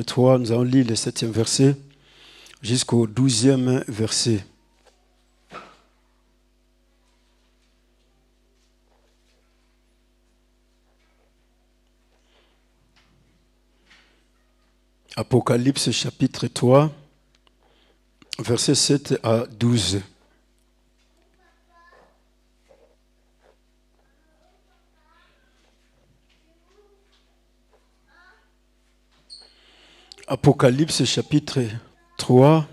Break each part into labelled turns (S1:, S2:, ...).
S1: 3, nous allons lire le 7e verset jusqu'au 12e verset. Apocalypse chapitre 3, versets 7 à 12. Apocalypse chapitre 3,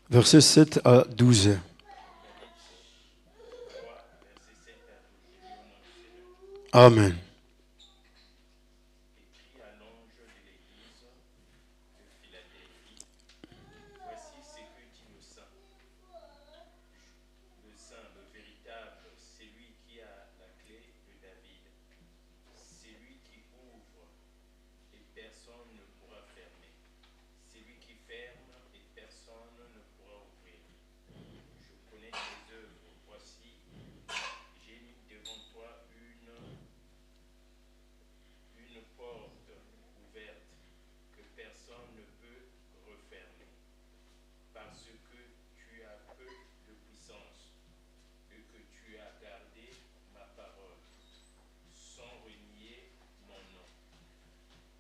S1: versets 7 à 12. Amen.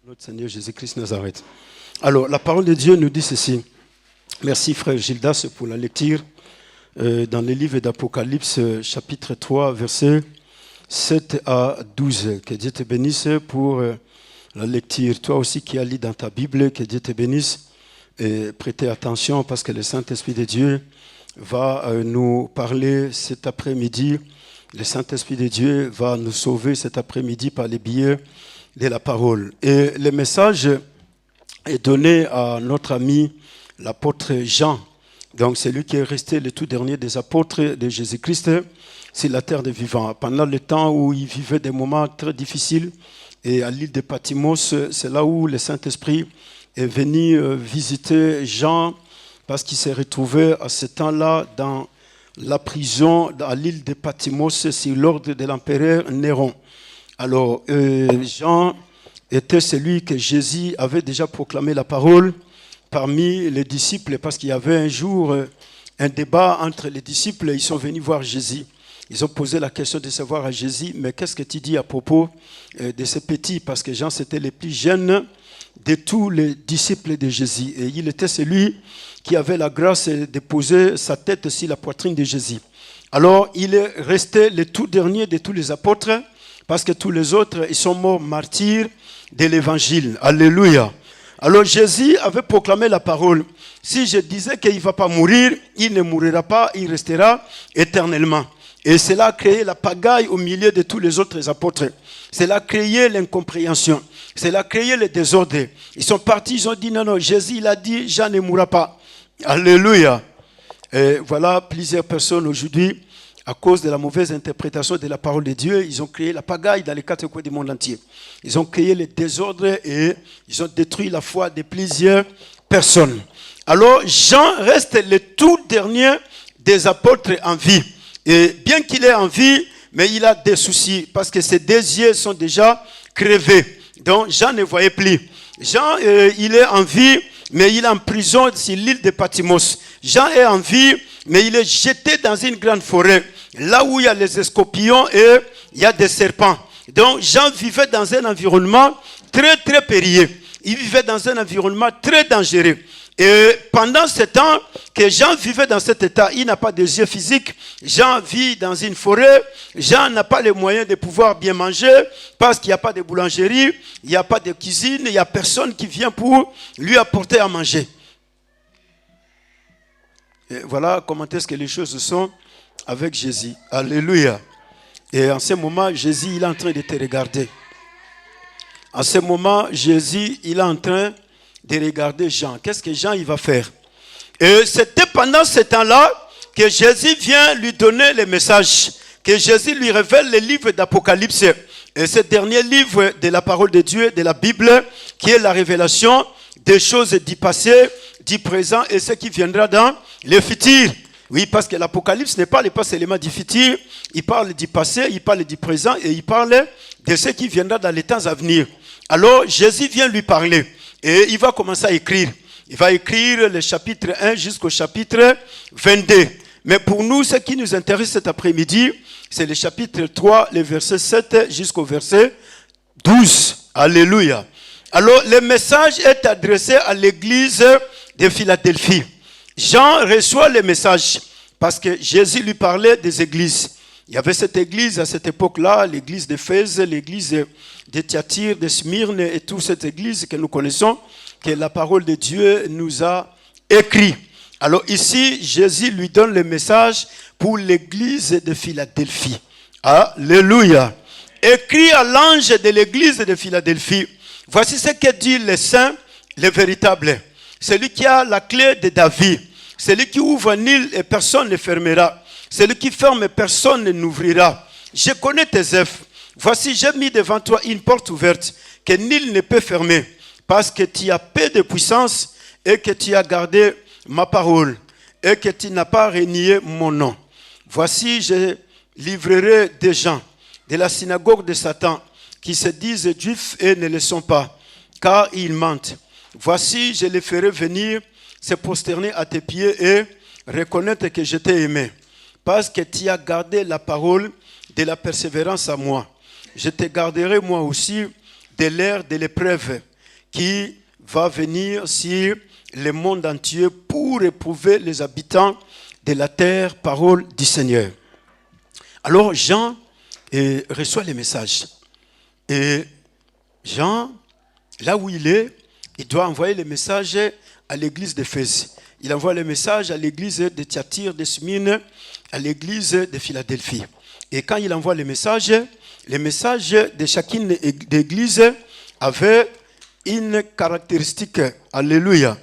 S1: Notre Seigneur Jésus-Christ Nazareth. Alors, la parole de Dieu nous dit ceci. Merci frère Gildas pour la lecture dans le livre d'Apocalypse chapitre 3, versets 7 à 12. Que Dieu te bénisse pour la lecture. Toi aussi qui as lu dans ta Bible, que Dieu te bénisse. Et prêtez attention parce que le Saint-Esprit de Dieu va nous parler cet après-midi. Le Saint-Esprit de Dieu va nous sauver cet après-midi par les biais de la parole. Et le message est donné à notre ami l'apôtre Jean. Donc c'est lui qui est resté le tout dernier des apôtres de Jésus-Christ sur la terre des vivants. Pendant le temps où il vivait des moments très difficiles, et à l'île de Patmos, c'est là où le Saint-Esprit est venu visiter Jean, parce qu'il s'est retrouvé à ce temps-là dans la prison à l'île de Patmos sur l'ordre de l'empereur Néron. Alors, Jean était celui que Jésus avait déjà proclamé la parole parmi les disciples, parce qu'il y avait un jour un débat entre les disciples. Ils sont venus voir Jésus. Ils ont posé la question de savoir à Jésus, mais qu'est-ce que tu dis à propos de ces petits? Parce que Jean, c'était le plus jeune de tous les disciples de Jésus. Et il était celui qui avait la grâce de poser sa tête sur la poitrine de Jésus. Alors, il est resté le tout dernier de tous les apôtres, parce que tous les autres, ils sont morts martyrs de l'évangile. Alléluia. Alors Jésus avait proclamé la parole. Si je disais qu'il ne va pas mourir, il ne mourra pas, il restera éternellement. Et cela a créé la pagaille au milieu de tous les autres apôtres. Cela a créé l'incompréhension. Cela a créé le désordre. Ils sont partis, ils ont dit non, Jésus il a dit, Jean ne mourra pas. Alléluia. Et voilà plusieurs personnes aujourd'hui, à cause de la mauvaise interprétation de la parole de Dieu, ils ont créé la pagaille dans les quatre coins du monde entier. Ils ont créé le désordre et ils ont détruit la foi de plusieurs personnes. Alors, Jean reste le tout dernier des apôtres en vie. Et bien qu'il est en vie, mais il a des soucis parce que ses deux yeux sont déjà crevés. Donc, Jean ne voyait plus. Jean, il est en vie, mais il est en prison sur l'île de Patmos. Jean est en vie, mais il est jeté dans une grande forêt, là où il y a les escorpions et il y a des serpents. Donc Jean vivait dans un environnement très très périlleux. Il vivait dans un environnement très dangereux. Et pendant ce temps que Jean vivait dans cet état, il n'a pas de yeux physiques. Jean vit dans une forêt. Jean n'a pas les moyens de pouvoir bien manger parce qu'il n'y a pas de boulangerie, il n'y a pas de cuisine, il n'y a personne qui vient pour lui apporter à manger. Et voilà comment est-ce que les choses sont avec Jésus. Alléluia. Et en ce moment, Jésus, il est en train de te regarder. En ce moment, Jésus, il est en train de regarder Jean. Qu'est-ce que Jean, il va faire? Et c'était pendant ce temps-là que Jésus vient lui donner le message. Que Jésus lui révèle le livre d'Apocalypse. Et ce dernier livre de la parole de Dieu, de la Bible, qui est la révélation des choses du passé, du présent et ce qui viendra dans le futur. Oui, parce que l'Apocalypse ne parle pas seulement du futur, il parle du passé, il parle du présent et il parle de ce qui viendra dans les temps à venir. Alors Jésus vient lui parler. Et il va commencer à écrire. Il va écrire le chapitre 1 jusqu'au chapitre 22. Mais pour nous, ce qui nous intéresse cet après-midi, c'est le chapitre 3, le verset 7 jusqu'au verset 12. Alléluia. Alors, le message est adressé à l'église de Philadelphie. Jean reçoit le message parce que Jésus lui parlait des églises. Il y avait cette église à cette époque-là, l'église d'Éphèse, l'église de Thyatire, de Smyrne et toute cette église que nous connaissons, que la parole de Dieu nous a écrit. Alors ici, Jésus lui donne le message pour l'église de Philadelphie. Alléluia. Écrit à l'ange de l'église de Philadelphie. Voici ce que dit le saint, le véritable. Celui qui a la clé de David. Celui qui ouvre nul et personne ne fermera. Celui qui ferme et personne ne n'ouvrira. Je connais tes œuvres. Voici, j'ai mis devant toi une porte ouverte que nul ne peut fermer. Parce que tu as peu de puissance et que tu as gardé ma parole et que tu n'as pas renié mon nom. Voici, je livrerai des gens de la synagogue de Satan qui se disent juifs et ne le sont pas, car ils mentent. Voici, je les ferai venir se prosterner à tes pieds et reconnaître que je t'ai aimé, parce que tu as gardé la parole de la persévérance à moi. Je te garderai moi aussi de l'ère de l'épreuve qui va venir sur le monde entier pour éprouver les habitants de la terre, parole du Seigneur. Alors Jean reçoit les messages. Et Jean, là où il doit envoyer les messages à l'église d'Éphèse. Il envoie les messages à l'église de Thyatire, de Smyrne, à l'église de Philadelphie. Et quand il envoie les messages de chacune des églises avaient une caractéristique. Alléluia.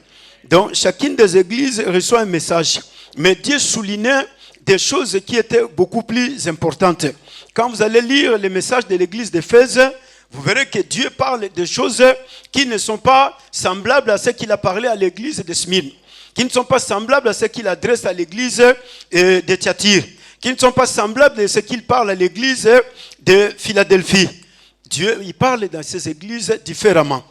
S1: Donc, chacune des églises reçoit un message. Mais Dieu soulignait des choses qui étaient beaucoup plus importantes. Quand vous allez lire les messages de l'église d'Éphèse, vous verrez que Dieu parle de choses qui ne sont pas semblables à ce qu'il a parlé à l'église de Smyrne, qui ne sont pas semblables à ce qu'il adresse à l'église de Thyatire, qui ne sont pas semblables à ce qu'il parle à l'église de Philadelphie. Dieu, il parle dans ces églises différemment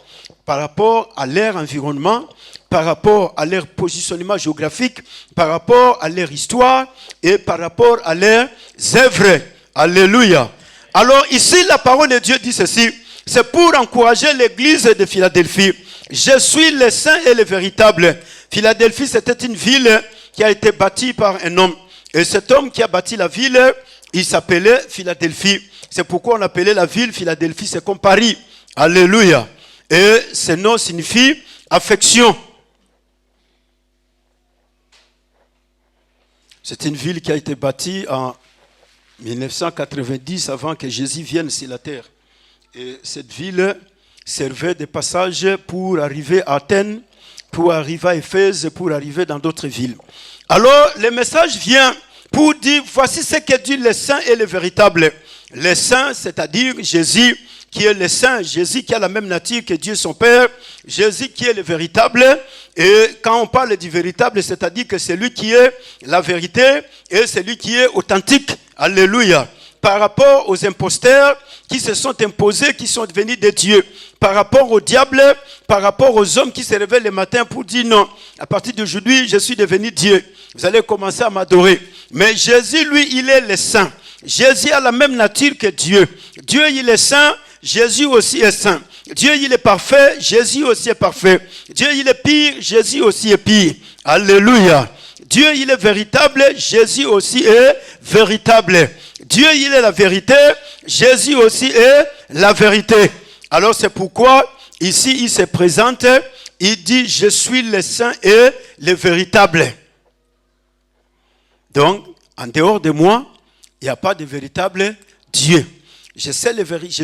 S1: par rapport à leur environnement, par rapport à leur positionnement géographique, par rapport à leur histoire et par rapport à leurs œuvres. Alléluia. Alors ici, la parole de Dieu dit ceci. C'est pour encourager l'église de Philadelphie. Je suis le saint et le véritable. Philadelphie, c'était une ville qui a été bâtie par un homme. Et cet homme qui a bâti la ville, il s'appelait Philadelphie. C'est pourquoi on appelait la ville Philadelphie. C'est comme Paris. Alléluia. Et ce nom signifie affection. C'est une ville qui a été bâtie en 1990 avant que Jésus vienne sur la terre. Et cette ville servait de passage pour arriver à Athènes, pour arriver à Éphèse, pour arriver dans d'autres villes. Alors, le message vient pour dire, voici ce que dit le saint et le véritable. Le saint, c'est-à-dire Jésus qui est le saint, Jésus qui a la même nature que Dieu son Père, Jésus qui est le véritable. Et quand on parle du véritable, c'est-à-dire que c'est lui qui est la vérité et c'est lui qui est authentique. Alléluia. Par rapport aux imposteurs qui se sont imposés, qui sont devenus des dieux. Par rapport au diable, par rapport aux hommes qui se réveillent le matin pour dire non, à partir d'aujourd'hui, je suis devenu Dieu. Vous allez commencer à m'adorer. Mais Jésus, lui, il est le saint. Jésus a la même nature que Dieu. Dieu, il est saint. Jésus aussi est saint. Dieu, il est parfait. Jésus aussi est parfait. Dieu, il est pire. Jésus aussi est pire. Alléluia. Dieu, il est véritable. Jésus aussi est véritable. Dieu, il est la vérité. Jésus aussi est la vérité. Alors, c'est pourquoi, ici, il se présente. Il dit, je suis le saint et le véritable. Donc, en dehors de moi, il n'y a pas de véritable Dieu. Je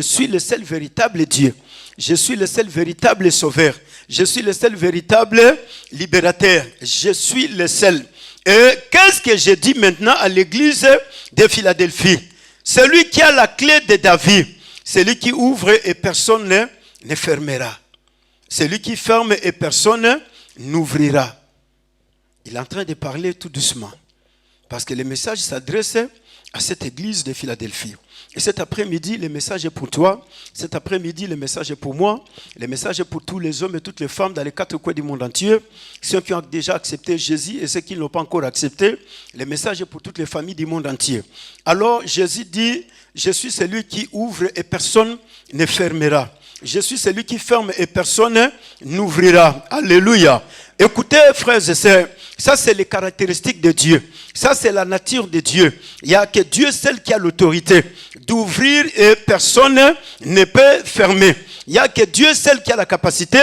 S1: suis le seul véritable Dieu. Je suis le seul véritable sauveur. Je suis le seul véritable libérateur. Je suis le seul. Et qu'est-ce que je dis maintenant à l'église de Philadelphie? Celui qui a la clé de David, celui qui ouvre et personne ne fermera. Celui qui ferme et personne n'ouvrira. Il est en train de parler tout doucement. Parce que le message s'adresse à cette église de Philadelphie. Et cet après-midi, le message est pour toi. Cet après-midi, le message est pour moi. Le message est pour tous les hommes et toutes les femmes dans les 4 coins du monde entier. Ceux qui ont déjà accepté Jésus et ceux qui ne l'ont pas encore accepté. Le message est pour toutes les familles du monde entier. Alors, Jésus dit, je suis celui qui ouvre et personne ne fermera. Je suis celui qui ferme et personne n'ouvrira. Alléluia. Écoutez, frères et sœurs, ça c'est les caractéristiques de Dieu. Ça c'est la nature de Dieu. Il n'y a que Dieu seul qui a l'autorité d'ouvrir et personne ne peut fermer. Il n'y a que Dieu seul qui a la capacité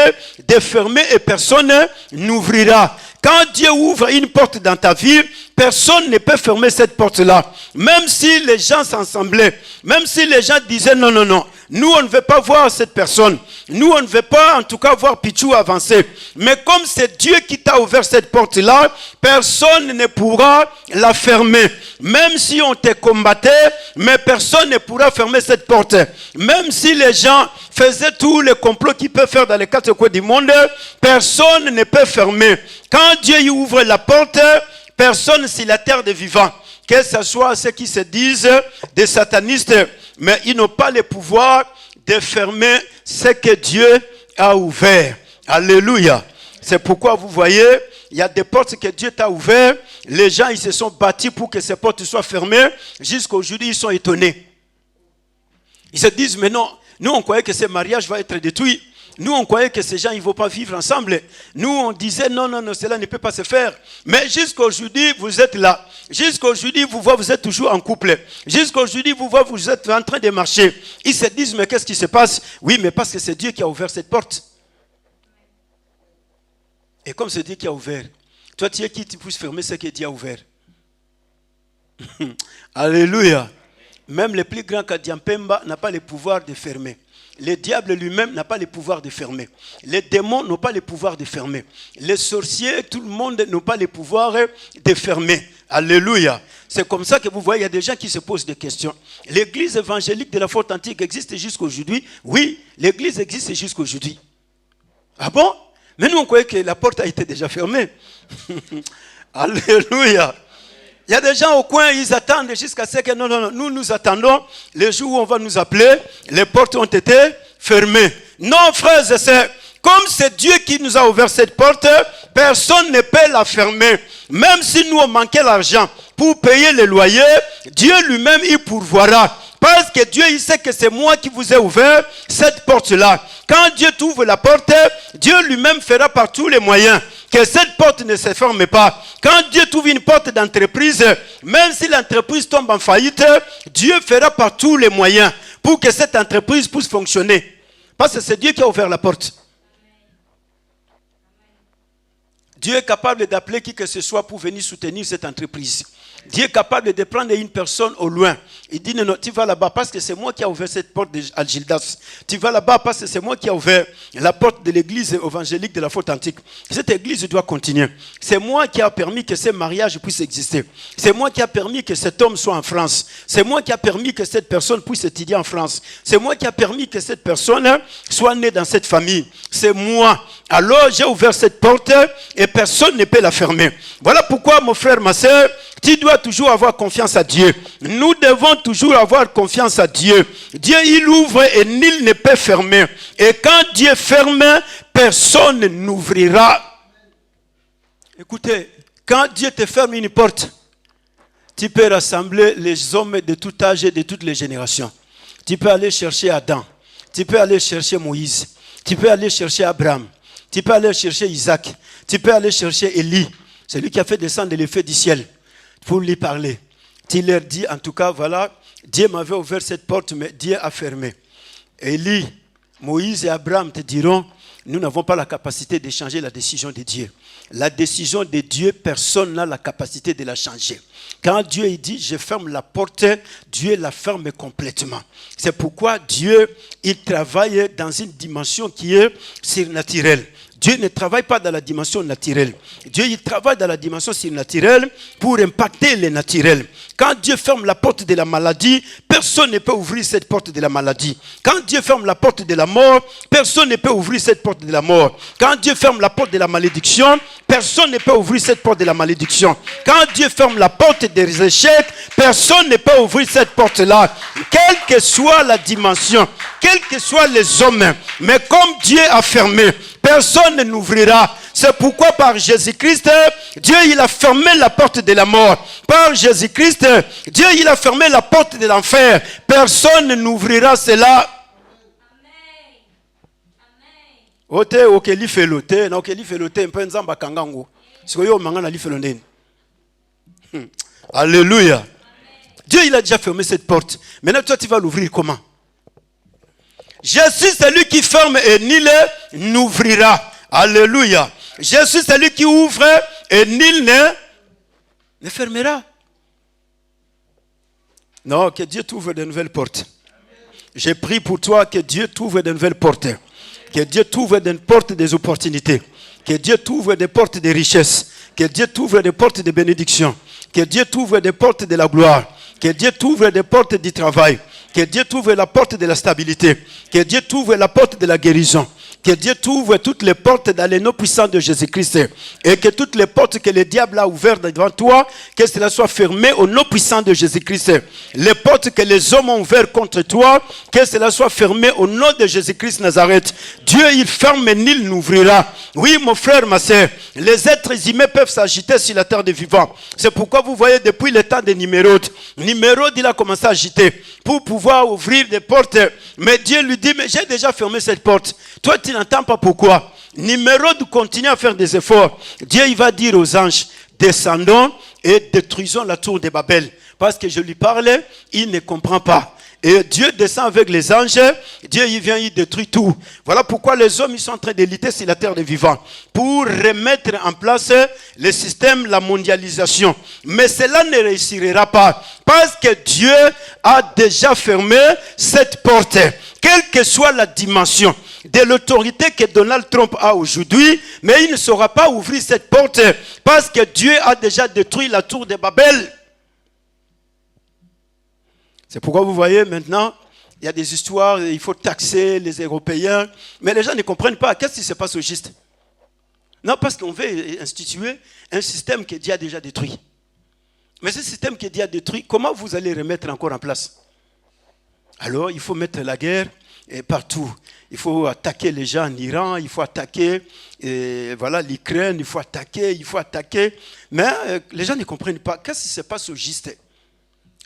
S1: de fermer et personne n'ouvrira. Quand Dieu ouvre une porte dans ta vie, personne ne peut fermer cette porte-là. Même si les gens s'assemblaient, même si les gens disaient non, non, non, nous on ne veut pas voir cette personne. Nous on ne veut pas en tout cas voir Pichou avancer. Mais comme c'est Dieu qui t'a ouvert cette porte-là, personne ne pourra la fermer. Même si on te combattait, mais personne ne pourra fermer cette porte. Même si les gens faisaient tous les complots qu'ils peuvent faire dans les 4 coins du monde, personne ne peut fermer. Quand Dieu y ouvre la porte, personne sur la terre des vivants, que ce soit ceux qui se disent des satanistes, mais ils n'ont pas le pouvoir de fermer ce que Dieu a ouvert. Alléluia. C'est pourquoi vous voyez, il y a des portes que Dieu t'a ouvertes. Les gens, ils se sont battus pour que ces portes soient fermées. Jusqu'aujourd'hui, ils sont étonnés. Ils se disent, mais non, nous on croyait que ce mariage va être détruit. Nous, on croyait que ces gens, ils ne vont pas vivre ensemble. Nous, on disait, non, non, non, cela ne peut pas se faire. Mais jusqu'aujourd'hui, vous êtes là. Jusqu'aujourd'hui, vous êtes toujours en couple. Jusqu'aujourd'hui, vous êtes en train de marcher. Ils se disent, mais qu'est-ce qui se passe? Oui, mais parce que c'est Dieu qui a ouvert cette porte. Et comme c'est Dieu qui a ouvert, toi, tu es qui tu puisses fermer ce que Dieu a ouvert? Alléluia. Même le plus grand Kadiampemba n'a pas le pouvoir de fermer. Le diable lui-même n'a pas le pouvoir de fermer. Les démons n'ont pas le pouvoir de fermer. Les sorciers, tout le monde n'a pas le pouvoir de fermer. Alléluia. C'est comme ça que vous voyez, il y a des gens qui se posent des questions. L'église évangélique de la Forte Antique existe jusqu'aujourd'hui? Oui, l'église existe jusqu'aujourd'hui. Ah bon? Mais nous, on croyait que la porte a été déjà fermée. Alléluia. Il y a des gens au coin, ils attendent jusqu'à ce que... Non, non, non, nous attendons le jour où on va nous appeler, les portes ont été fermées. Non, frères et sœurs, comme c'est Dieu qui nous a ouvert cette porte, personne ne peut la fermer. Même si nous on manquait l'argent pour payer les loyers, Dieu lui-même il pourvoira. Parce que Dieu, il sait que c'est moi qui vous ai ouvert cette porte-là. Quand Dieu t'ouvre la porte, Dieu lui-même fera par tous les moyens que cette porte ne se ferme pas. Quand Dieu t'ouvre une porte d'entreprise, même si l'entreprise tombe en faillite, Dieu fera par tous les moyens pour que cette entreprise puisse fonctionner. Parce que c'est Dieu qui a ouvert la porte. Dieu est capable d'appeler qui que ce soit pour venir soutenir cette entreprise. Dieu est capable de prendre une personne au loin. Il dit, non, non, tu vas là-bas parce que c'est moi qui ai ouvert cette porte à Gildas. Tu vas là-bas parce que c'est moi qui ai ouvert la porte de l'église évangélique de la Forte Antique. Cette église doit continuer. C'est moi qui ai permis que ce mariage puisse exister. C'est moi qui ai permis que cet homme soit en France. C'est moi qui ai permis que cette personne puisse étudier en France. C'est moi qui ai permis que cette personne soit née dans cette famille. C'est moi. Alors j'ai ouvert cette porte et personne ne peut la fermer. Voilà pourquoi, mon frère, ma soeur, tu dois toujours avoir confiance à Dieu. Nous devons toujours avoir confiance à Dieu. Dieu, il ouvre et nul ne peut fermer. Et quand Dieu ferme, personne n'ouvrira. Écoutez, quand Dieu te ferme une porte, tu peux rassembler les hommes de tout âge et de toutes les générations. Tu peux aller chercher Adam. Tu peux aller chercher Moïse. Tu peux aller chercher Abraham. Tu peux aller chercher Isaac. Tu peux aller chercher Élie. C'est lui qui a fait descendre les feux du ciel pour lui parler. Tu leur dis, en tout cas, voilà, Dieu m'avait ouvert cette porte, mais Dieu a fermé. Élie, Moïse et Abraham te diront, nous n'avons pas la capacité de changer la décision de Dieu. La décision de Dieu, personne n'a la capacité de la changer. Quand Dieu dit, je ferme la porte, Dieu la ferme complètement. C'est pourquoi Dieu, il travaille dans une dimension qui est surnaturelle. Dieu ne travaille pas dans la dimension naturelle. Dieu, il travaille dans la dimension surnaturelle pour impacter les naturels. Quand Dieu ferme la porte de la maladie, personne ne peut ouvrir cette porte de la maladie. Quand Dieu ferme la porte de la mort, personne ne peut ouvrir cette porte de la mort. Quand Dieu ferme la porte de la malédiction, personne ne peut ouvrir cette porte de la malédiction. Quand Dieu ferme la porte des échecs, personne ne peut ouvrir cette porte-là. Quelle que soit la dimension, quels que soient les hommes, mais comme Dieu a fermé, personne ne n'ouvrira. C'est pourquoi par Jésus-Christ, Dieu il a fermé la porte de la mort. Par Jésus-Christ, Dieu il a fermé la porte de l'enfer. Personne ne n'ouvrira cela. Ote okeli felote na okeli felote mpenza mbakangango. Sikoyo mangana li felondeni. Alléluia. Dieu il a déjà fermé cette porte. Maintenant toi tu vas l'ouvrir comment? Jésus c'est lui qui ferme et nul n'ouvrira. Alléluia. Jésus c'est lui qui ouvre et nul ne fermera. Non, que Dieu t'ouvre de nouvelles portes. J'ai prié pour toi que Dieu t'ouvre de nouvelles portes. Que Dieu t'ouvre des portes des opportunités. Que Dieu t'ouvre des portes de richesse. Que Dieu t'ouvre des portes de bénédiction. Que Dieu t'ouvre des portes de la gloire. Que Dieu t'ouvre des portes du travail. Que Dieu t'ouvre la porte de la stabilité. Que Dieu t'ouvre la porte de la guérison. Que Dieu t'ouvre toutes les portes dans les noms puissants de Jésus-Christ. Et que toutes les portes que le diable a ouvertes devant toi, que cela soit fermé au nom puissant de Jésus-Christ. Les portes que les hommes ont ouvertes contre toi, que cela soit fermé au nom de Jésus-Christ Nazareth. Dieu, il ferme et nul n'ouvrira. Oui, mon frère, ma soeur, les êtres humains peuvent s'agiter sur la terre des vivants. C'est pourquoi vous voyez depuis le temps de Nimérode, il a commencé à agiter pour pouvoir ouvrir des portes. Mais Dieu lui dit, mais j'ai déjà fermé cette porte. Toi, tu n'entends pas pourquoi. Nimérode continue à faire des efforts. Dieu, il va dire aux anges, descendons et détruisons la tour de Babel. Parce que je lui parlais, il ne comprend pas. Et Dieu descend avec les anges, Dieu il vient, il détruit tout. Voilà pourquoi les hommes ils sont en train de lutter sur la terre des vivants pour remettre en place le système, la mondialisation. Mais cela ne réussira pas parce que Dieu a déjà fermé cette porte. Quelle que soit la dimension de l'autorité que Donald Trump a aujourd'hui, mais il ne saura pas ouvrir cette porte parce que Dieu a déjà détruit la tour de Babel. C'est pourquoi vous voyez maintenant, il y a des histoires, il faut taxer les Européens, mais les gens ne comprennent pas. Qu'est-ce qui se passe au juste? Non, parce qu'on veut instituer un système que Dieu a déjà détruit. Mais ce système que Dieu a détruit, comment vous allez remettre encore en place? Alors, il faut mettre la guerre partout. Il faut attaquer les gens en Iran, il faut attaquer l'Ukraine, il faut attaquer. Mais les gens ne comprennent pas. Qu'est-ce qui se passe au juste?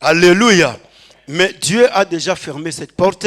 S1: Alléluia. Mais Dieu a déjà fermé cette porte,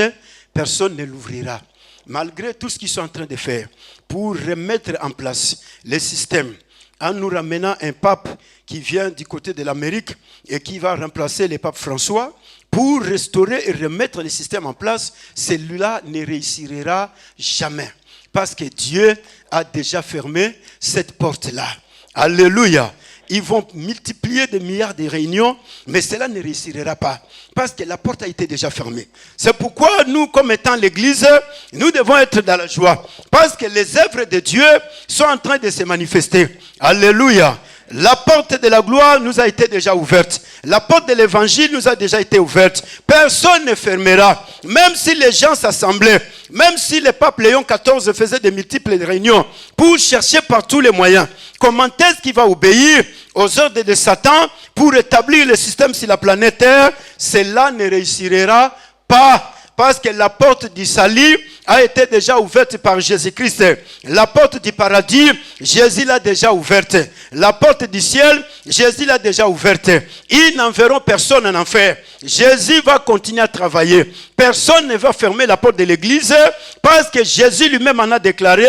S1: personne ne l'ouvrira. Malgré tout ce qu'ils sont en train de faire pour remettre en place les systèmes, en nous ramenant un pape qui vient du côté de l'Amérique et qui va remplacer le pape François, pour restaurer et remettre les systèmes en place, celui-là ne réussira jamais. Parce que Dieu a déjà fermé cette porte-là. Alléluia. Ils vont multiplier des milliards de réunions, mais cela ne réussira pas. Parce que la porte a été déjà fermée. C'est pourquoi nous, comme étant l'Église, nous devons être dans la joie. Parce que les œuvres de Dieu sont en train de se manifester. Alléluia. La porte de la gloire nous a été déjà ouverte. La porte de l'évangile nous a déjà été ouverte. Personne ne fermera. Même si les gens s'assemblaient, même si le pape Léon XIV faisait de multiples réunions pour chercher par tous les moyens, comment est-ce qu'il va obéir aux ordres de Satan pour établir le système sur la planète Terre? Cela ne réussira pas. Parce que la porte du salut a été déjà ouverte par Jésus-Christ. La porte du paradis, Jésus l'a déjà ouverte. La porte du ciel, Jésus l'a déjà ouverte. Ils n'enverront personne en enfer. Jésus va continuer à travailler. Personne ne va fermer la porte de l'église parce que Jésus lui-même en a déclaré,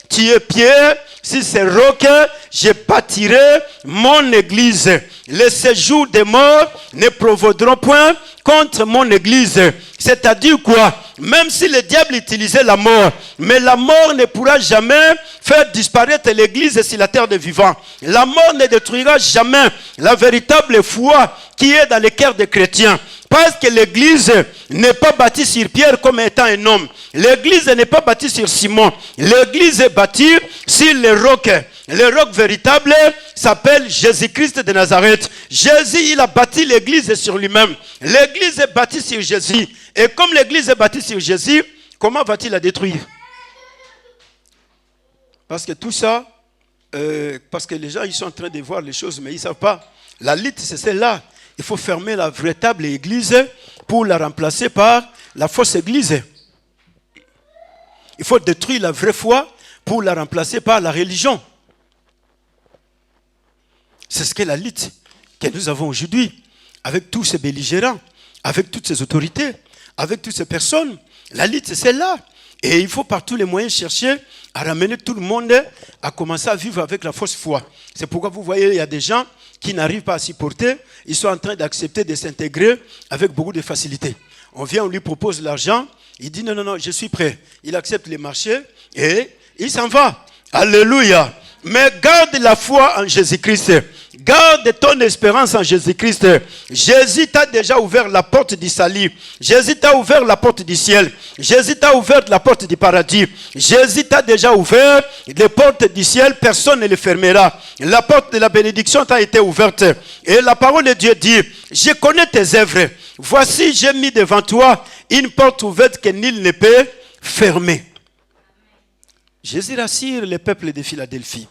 S1: tu es Pierre, si c'est roc, je bâtirai mon église. Les séjours des morts ne provoqueront point contre mon église. C'est-à-dire quoi? Même si le diable utilisait la mort, mais la mort ne pourra jamais faire disparaître l'église sur la terre des vivants. La mort ne détruira jamais la véritable foi qui est dans le cœur des chrétiens. Parce que l'église n'est pas bâtie sur Pierre comme étant un homme. L'église n'est pas bâtie sur Simon. L'église est bâtie sur le roc. Le roc véritable s'appelle Jésus-Christ de Nazareth. Jésus, il a bâti l'église sur lui-même. L'église est bâtie sur Jésus. Et comme l'église est bâtie sur Jésus, comment va-t-il la détruire? Parce que tout ça, parce que les gens ils sont en train de voir les choses, mais ils ne savent pas. La lutte, c'est celle-là. Il faut fermer la véritable église pour la remplacer par la fausse église. Il faut détruire la vraie foi pour la remplacer par la religion. C'est ce qu'est la lutte que nous avons aujourd'hui, avec tous ces belligérants, avec toutes ces autorités, avec toutes ces personnes. La lutte, c'est celle-là. Et il faut par tous les moyens chercher à ramener tout le monde à commencer à vivre avec la fausse foi. C'est pourquoi vous voyez, il y a des gens qui n'arrivent pas à s'y porter. Ils sont en train d'accepter de s'intégrer avec beaucoup de facilité. On vient, on lui propose l'argent. Il dit non, non, non, je suis prêt. Il accepte les marchés et il s'en va. Alléluia. Mais garde la foi en Jésus-Christ. Garde ton espérance en Jésus-Christ. Jésus t'a déjà ouvert la porte du salut. Jésus t'a ouvert la porte du ciel. Jésus t'a ouvert la porte du paradis. Jésus t'a déjà ouvert les portes du ciel. Personne ne les fermera. La porte de la bénédiction t'a été ouverte. Et la parole de Dieu dit, je connais tes œuvres. Voici, j'ai mis devant toi une porte ouverte que nul ne peut fermer. Jésus rassure le peuple de Philadelphie.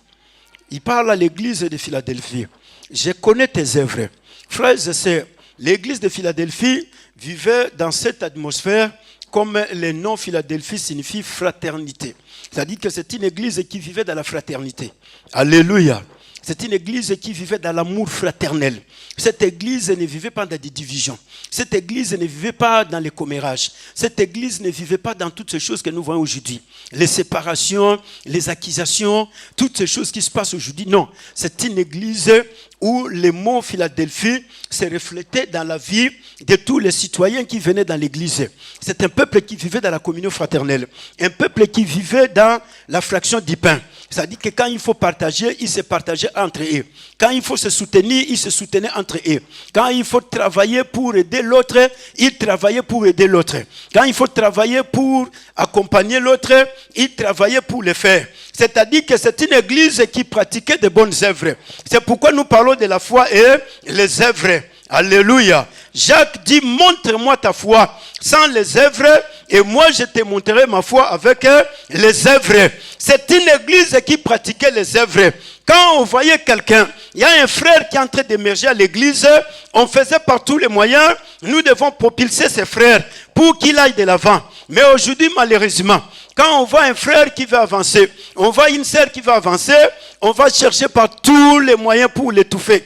S1: Il parle à l'église de Philadelphie. Je connais tes œuvres. Frères et sœurs, l'église de Philadelphie vivait dans cette atmosphère comme le nom Philadelphie signifie fraternité. C'est-à-dire que c'est une église qui vivait dans la fraternité. Alléluia. C'est une église qui vivait dans l'amour fraternel. Cette église ne vivait pas dans des divisions. Cette église ne vivait pas dans les commérages. Cette église ne vivait pas dans toutes ces choses que nous voyons aujourd'hui. Les séparations, les accusations, toutes ces choses qui se passent aujourd'hui. Non, c'est une église où le mot Philadelphie se reflétait dans la vie de tous les citoyens qui venaient dans l'église. C'est un peuple qui vivait dans la communion fraternelle. Un peuple qui vivait dans la fraction du pain. C'est-à-dire que quand il faut partager, ils se partageaient entre eux. Quand il faut se soutenir, ils se soutenaient entre eux. Quand il faut travailler pour aider l'autre, ils travaillaient pour aider l'autre. Quand il faut travailler pour accompagner l'autre, ils travaillaient pour le faire. C'est-à-dire que c'est une église qui pratiquait de bonnes œuvres. C'est pourquoi nous parlons de la foi et les œuvres. Alléluia. Jacques dit, montre-moi ta foi sans les œuvres et moi je te montrerai ma foi avec les œuvres. C'est une église qui pratiquait les œuvres. Quand on voyait quelqu'un, il y a un frère qui est en train d'émerger à l'église, on faisait par tous les moyens, nous devons propulser ces frères pour qu'il aille de l'avant. Mais aujourd'hui, malheureusement, quand on voit un frère qui va avancer, on voit une sœur qui va avancer, on va chercher par tous les moyens pour l'étouffer.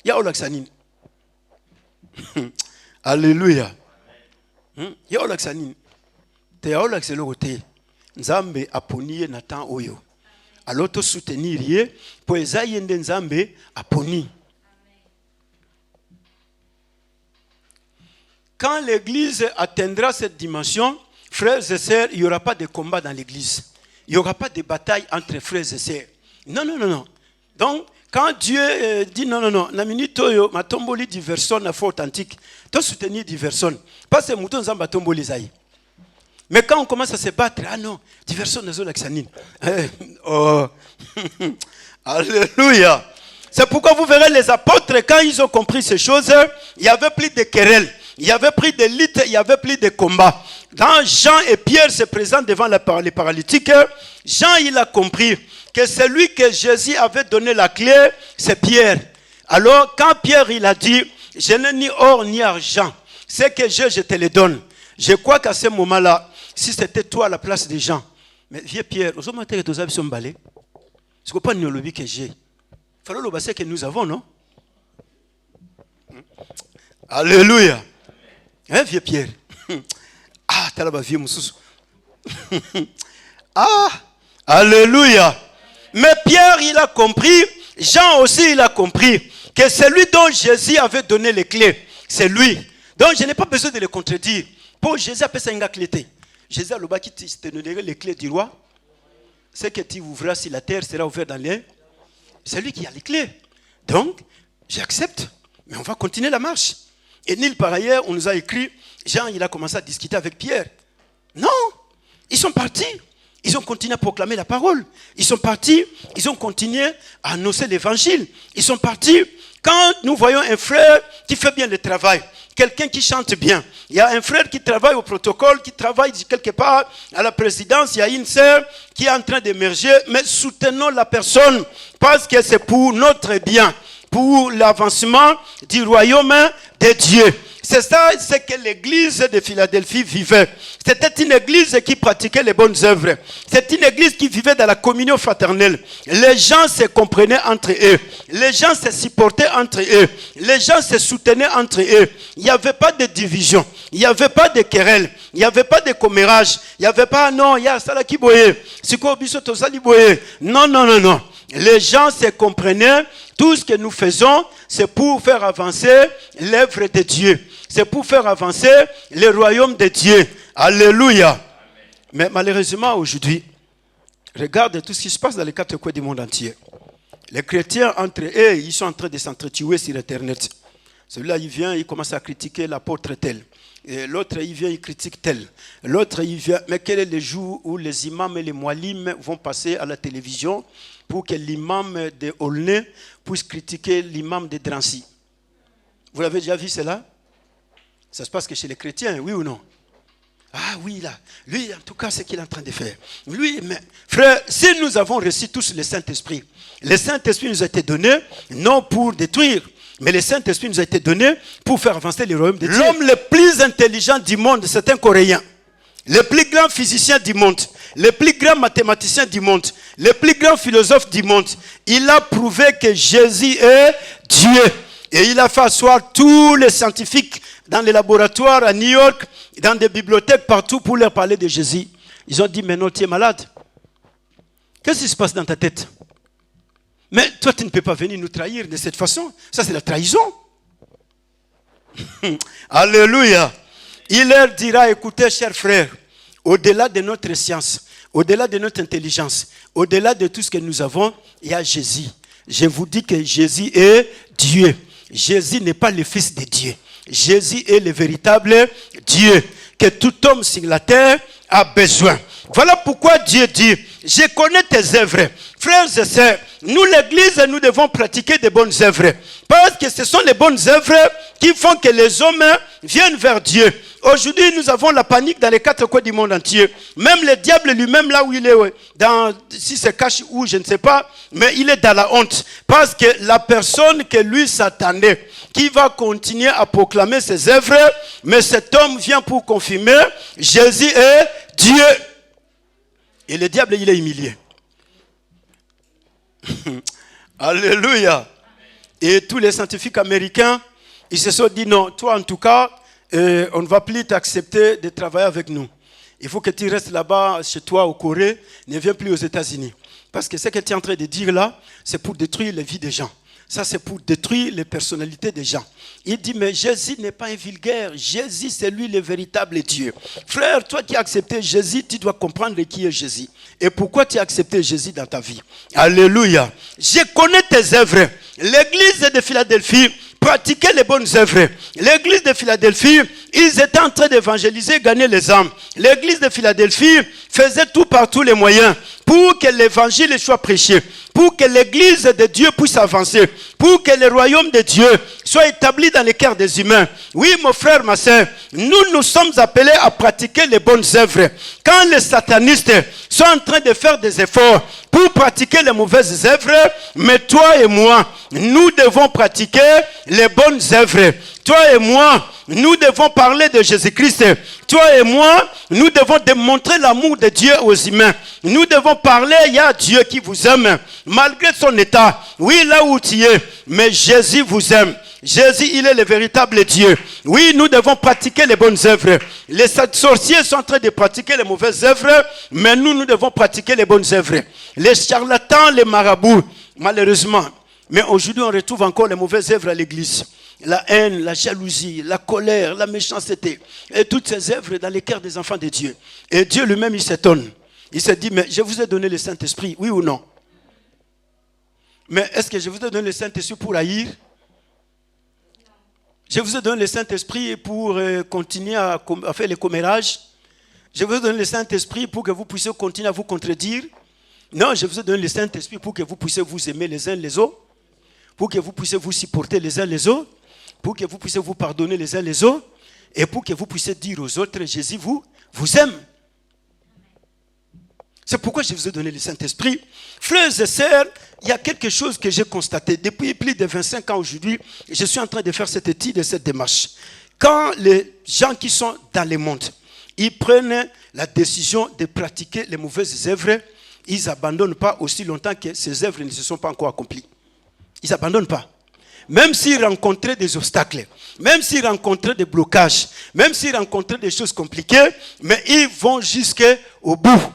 S1: Il y a Olaksanine. Alléluia. Il y a Olaksanine. Te ya Olakselo côté. Nzambe aponi na temps oyo. Alors to soutenir ye pour ezayende Nzambe aponi. Quand l'église atteindra cette dimension, frères et sœurs, il n'y aura pas de combat dans l'église. Il n'y aura pas de bataille entre frères et sœurs. Non, non, non, non. Donc, quand Dieu dit non, non, non, la minute oyo, ma tomboli diversion na foi authentique, tu soutenir diversion. Pas c'est mouton zamba tomboli zaï. Mais quand on commence à se battre, ah non, diversion na zone axanine. Oh, alléluia. C'est pourquoi vous verrez les apôtres, quand ils ont compris ces choses, il y avait plus de querelles, il y avait plus de luttes, il y avait plus de combats. Quand Jean et Pierre se présentent devant les paralytiques, Jean il a compris que celui que Jésus avait donné la clé, c'est Pierre. Alors quand Pierre il a dit, je n'ai ni or ni argent, ce que j'ai, je te le donne. Je crois qu'à ce moment-là, si c'était toi à la place des gens, mais vieux Pierre, vous avez dit que vous avez son balai. Ce n'est pas le lobby que j'ai. Il faut le bassin que nous avons, non? Alléluia. Hein, vieux Pierre? Ah, t'as là-bas, vieux Moussous. Ah, alléluia. Mais Pierre, il a compris, Jean aussi, il a compris que celui dont Jésus avait donné les clés, c'est lui. Donc, je n'ai pas besoin de le contredire. Pour Jésus, appelle ça une clé. Jésus a le bas qui te donnerait les clés du roi. Ce que tu ouvriras si la terre sera ouverte dans l'air. C'est lui qui a les clés. Donc, j'accepte. Mais on va continuer la marche. Et nulle part ailleurs, on nous a écrit, Jean, il a commencé à discuter avec Pierre. Non, ils sont partis. Ils ont continué à proclamer la parole. Ils sont partis, ils ont continué à annoncer l'évangile. Ils sont partis. Quand nous voyons un frère qui fait bien le travail, quelqu'un qui chante bien, il y a un frère qui travaille au protocole, qui travaille quelque part à la présidence, il y a une sœur qui est en train d'émerger, mais soutenons la personne parce que c'est pour notre bien, pour l'avancement du royaume de Dieu. C'est ça, c'est que l'église de Philadelphie vivait. C'était une église qui pratiquait les bonnes œuvres. C'est une église qui vivait dans la communion fraternelle. Les gens se comprenaient entre eux. Les gens se supportaient entre eux. Les gens se soutenaient entre eux. Il n'y avait pas de division. Il n'y avait pas de querelle. Il n'y avait pas de commérage. Il n'y avait pas, non, il y a ça là qui boye. Non, non, non, non. Les gens se comprenaient. Tout ce que nous faisons, c'est pour faire avancer l'œuvre de Dieu. C'est pour faire avancer le royaume de Dieu. Alléluia. Amen. Mais malheureusement, aujourd'hui, regarde tout ce qui se passe dans les quatre coins du monde entier. Les chrétiens, entre eux, ils sont en train de s'entretuer sur Internet. Celui-là, il vient, il commence à critiquer l'apôtre tel. Et l'autre, il vient, il critique tel. L'autre, il vient. Mais quel est le jour où les imams et les mualim vont passer à la télévision pour que l'imam de Aulnay puisse critiquer l'imam de Drancy? Vous l'avez déjà vu cela? Ça se passe que chez les chrétiens, oui ou non? Ah oui, là. Lui, en tout cas, c'est ce qu'il est en train de faire. Lui, mais frère, si nous avons reçu tous le Saint-Esprit, le Saint-Esprit nous a été donné, non pour détruire, mais le Saint-Esprit nous a été donné pour faire avancer le royaume de Dieu. L'homme le plus intelligent du monde, c'est un Coréen. Le plus grand physicien du monde, le plus grand mathématicien du monde, le plus grand philosophe du monde, il a prouvé que Jésus est Dieu. Et il a fait asseoir tous les scientifiques dans les laboratoires à New York, dans des bibliothèques partout pour leur parler de Jésus. Ils ont dit, mais non, tu es malade. Qu'est-ce qui se passe dans ta tête? Mais toi, tu ne peux pas venir nous trahir de cette façon. Ça, c'est la trahison. Alléluia. Il leur dira, écoutez, chers frères, au-delà de notre science, au-delà de notre intelligence, au-delà de tout ce que nous avons, il y a Jésus. Je vous dis que Jésus est Dieu. Jésus n'est pas le Fils de Dieu. Jésus est le véritable Dieu que tout homme sur la terre a besoin. Voilà pourquoi Dieu dit, je connais tes œuvres. Frères et sœurs, nous l'église, nous devons pratiquer de bonnes œuvres. Parce que ce sont les bonnes œuvres qui font que les hommes viennent vers Dieu. Aujourd'hui, nous avons la panique dans les quatre coins du monde entier. Même le diable lui-même, là où il est, s'il se cache où, je ne sais pas, mais il est dans la honte. Parce que la personne que lui s'attendait, qui va continuer à proclamer ses œuvres, mais cet homme vient pour confirmer, Jésus est Dieu. Et le diable, il est humilié. Alléluia. Et tous les scientifiques américains, ils se sont dit, non, toi en tout cas, on ne va plus t'accepter de travailler avec nous. Il faut que tu restes là-bas, chez toi, au Corée, ne viens plus aux États-Unis. Parce que ce que tu es en train de dire là, c'est pour détruire les vies des gens. Ça, c'est pour détruire les personnalités des gens. Il dit, mais Jésus n'est pas un vulgaire. Jésus, c'est lui le véritable Dieu. Frère, toi qui as accepté Jésus, tu dois comprendre qui est Jésus. Et pourquoi tu as accepté Jésus dans ta vie. Alléluia. Je connais tes œuvres. L'église de Philadelphie pratiquait les bonnes œuvres. L'église de Philadelphie, ils étaient en train d'évangéliser, gagner les âmes. L'église de Philadelphie faisait tout par tous les moyens pour que l'évangile soit prêché, pour que l'église de Dieu puisse avancer, pour que le royaume de Dieu soit établi dans les cœurs des humains. Oui, mon frère, ma soeur, nous sommes appelés à pratiquer les bonnes œuvres. Quand les satanistes sont en train de faire des efforts pour pratiquer les mauvaises œuvres, mais toi et moi, nous devons pratiquer les bonnes œuvres. Toi et moi, nous devons parler de Jésus-Christ. Toi et moi, nous devons démontrer l'amour de Dieu aux humains. Nous devons parler, il y a Dieu qui vous aime, malgré son état. Oui, là où tu es, mais Jésus vous aime. Jésus, il est le véritable Dieu. Oui, nous devons pratiquer les bonnes œuvres. Les sorciers sont en train de pratiquer les mauvaises œuvres, mais nous devons pratiquer les bonnes œuvres. Les charlatans, les marabouts, malheureusement. Mais aujourd'hui, on retrouve encore les mauvaises œuvres à l'église. La haine, la jalousie, la colère, la méchanceté. Et toutes ces œuvres dans les cœurs des enfants de Dieu. Et Dieu lui-même, il s'étonne. Il se dit, mais je vous ai donné le Saint-Esprit, oui ou non? Mais est-ce que je vous ai donné le Saint-Esprit pour haïr? Je vous ai donné le Saint-Esprit pour continuer à faire les commérages. Je vous ai donné le Saint-Esprit pour que vous puissiez continuer à vous contredire. Non, je vous ai donné le Saint-Esprit pour que vous puissiez vous aimer les uns les autres, pour que vous puissiez vous supporter les uns les autres, pour que vous puissiez vous pardonner les uns les autres, et pour que vous puissiez dire aux autres, Jésus vous aime. C'est pourquoi je vous ai donné le Saint-Esprit. Frères et sœurs, il y a quelque chose que j'ai constaté. Depuis plus de 25 ans aujourd'hui, je suis en train de faire cette étude et cette démarche. Quand les gens qui sont dans le monde, ils prennent la décision de pratiquer les mauvaises œuvres, ils n'abandonnent pas aussi longtemps que ces œuvres ne se sont pas encore accomplies. Ils n'abandonnent pas. Même s'ils rencontraient des obstacles, même s'ils rencontraient des blocages, même s'ils rencontraient des choses compliquées, mais ils vont jusqu'au bout.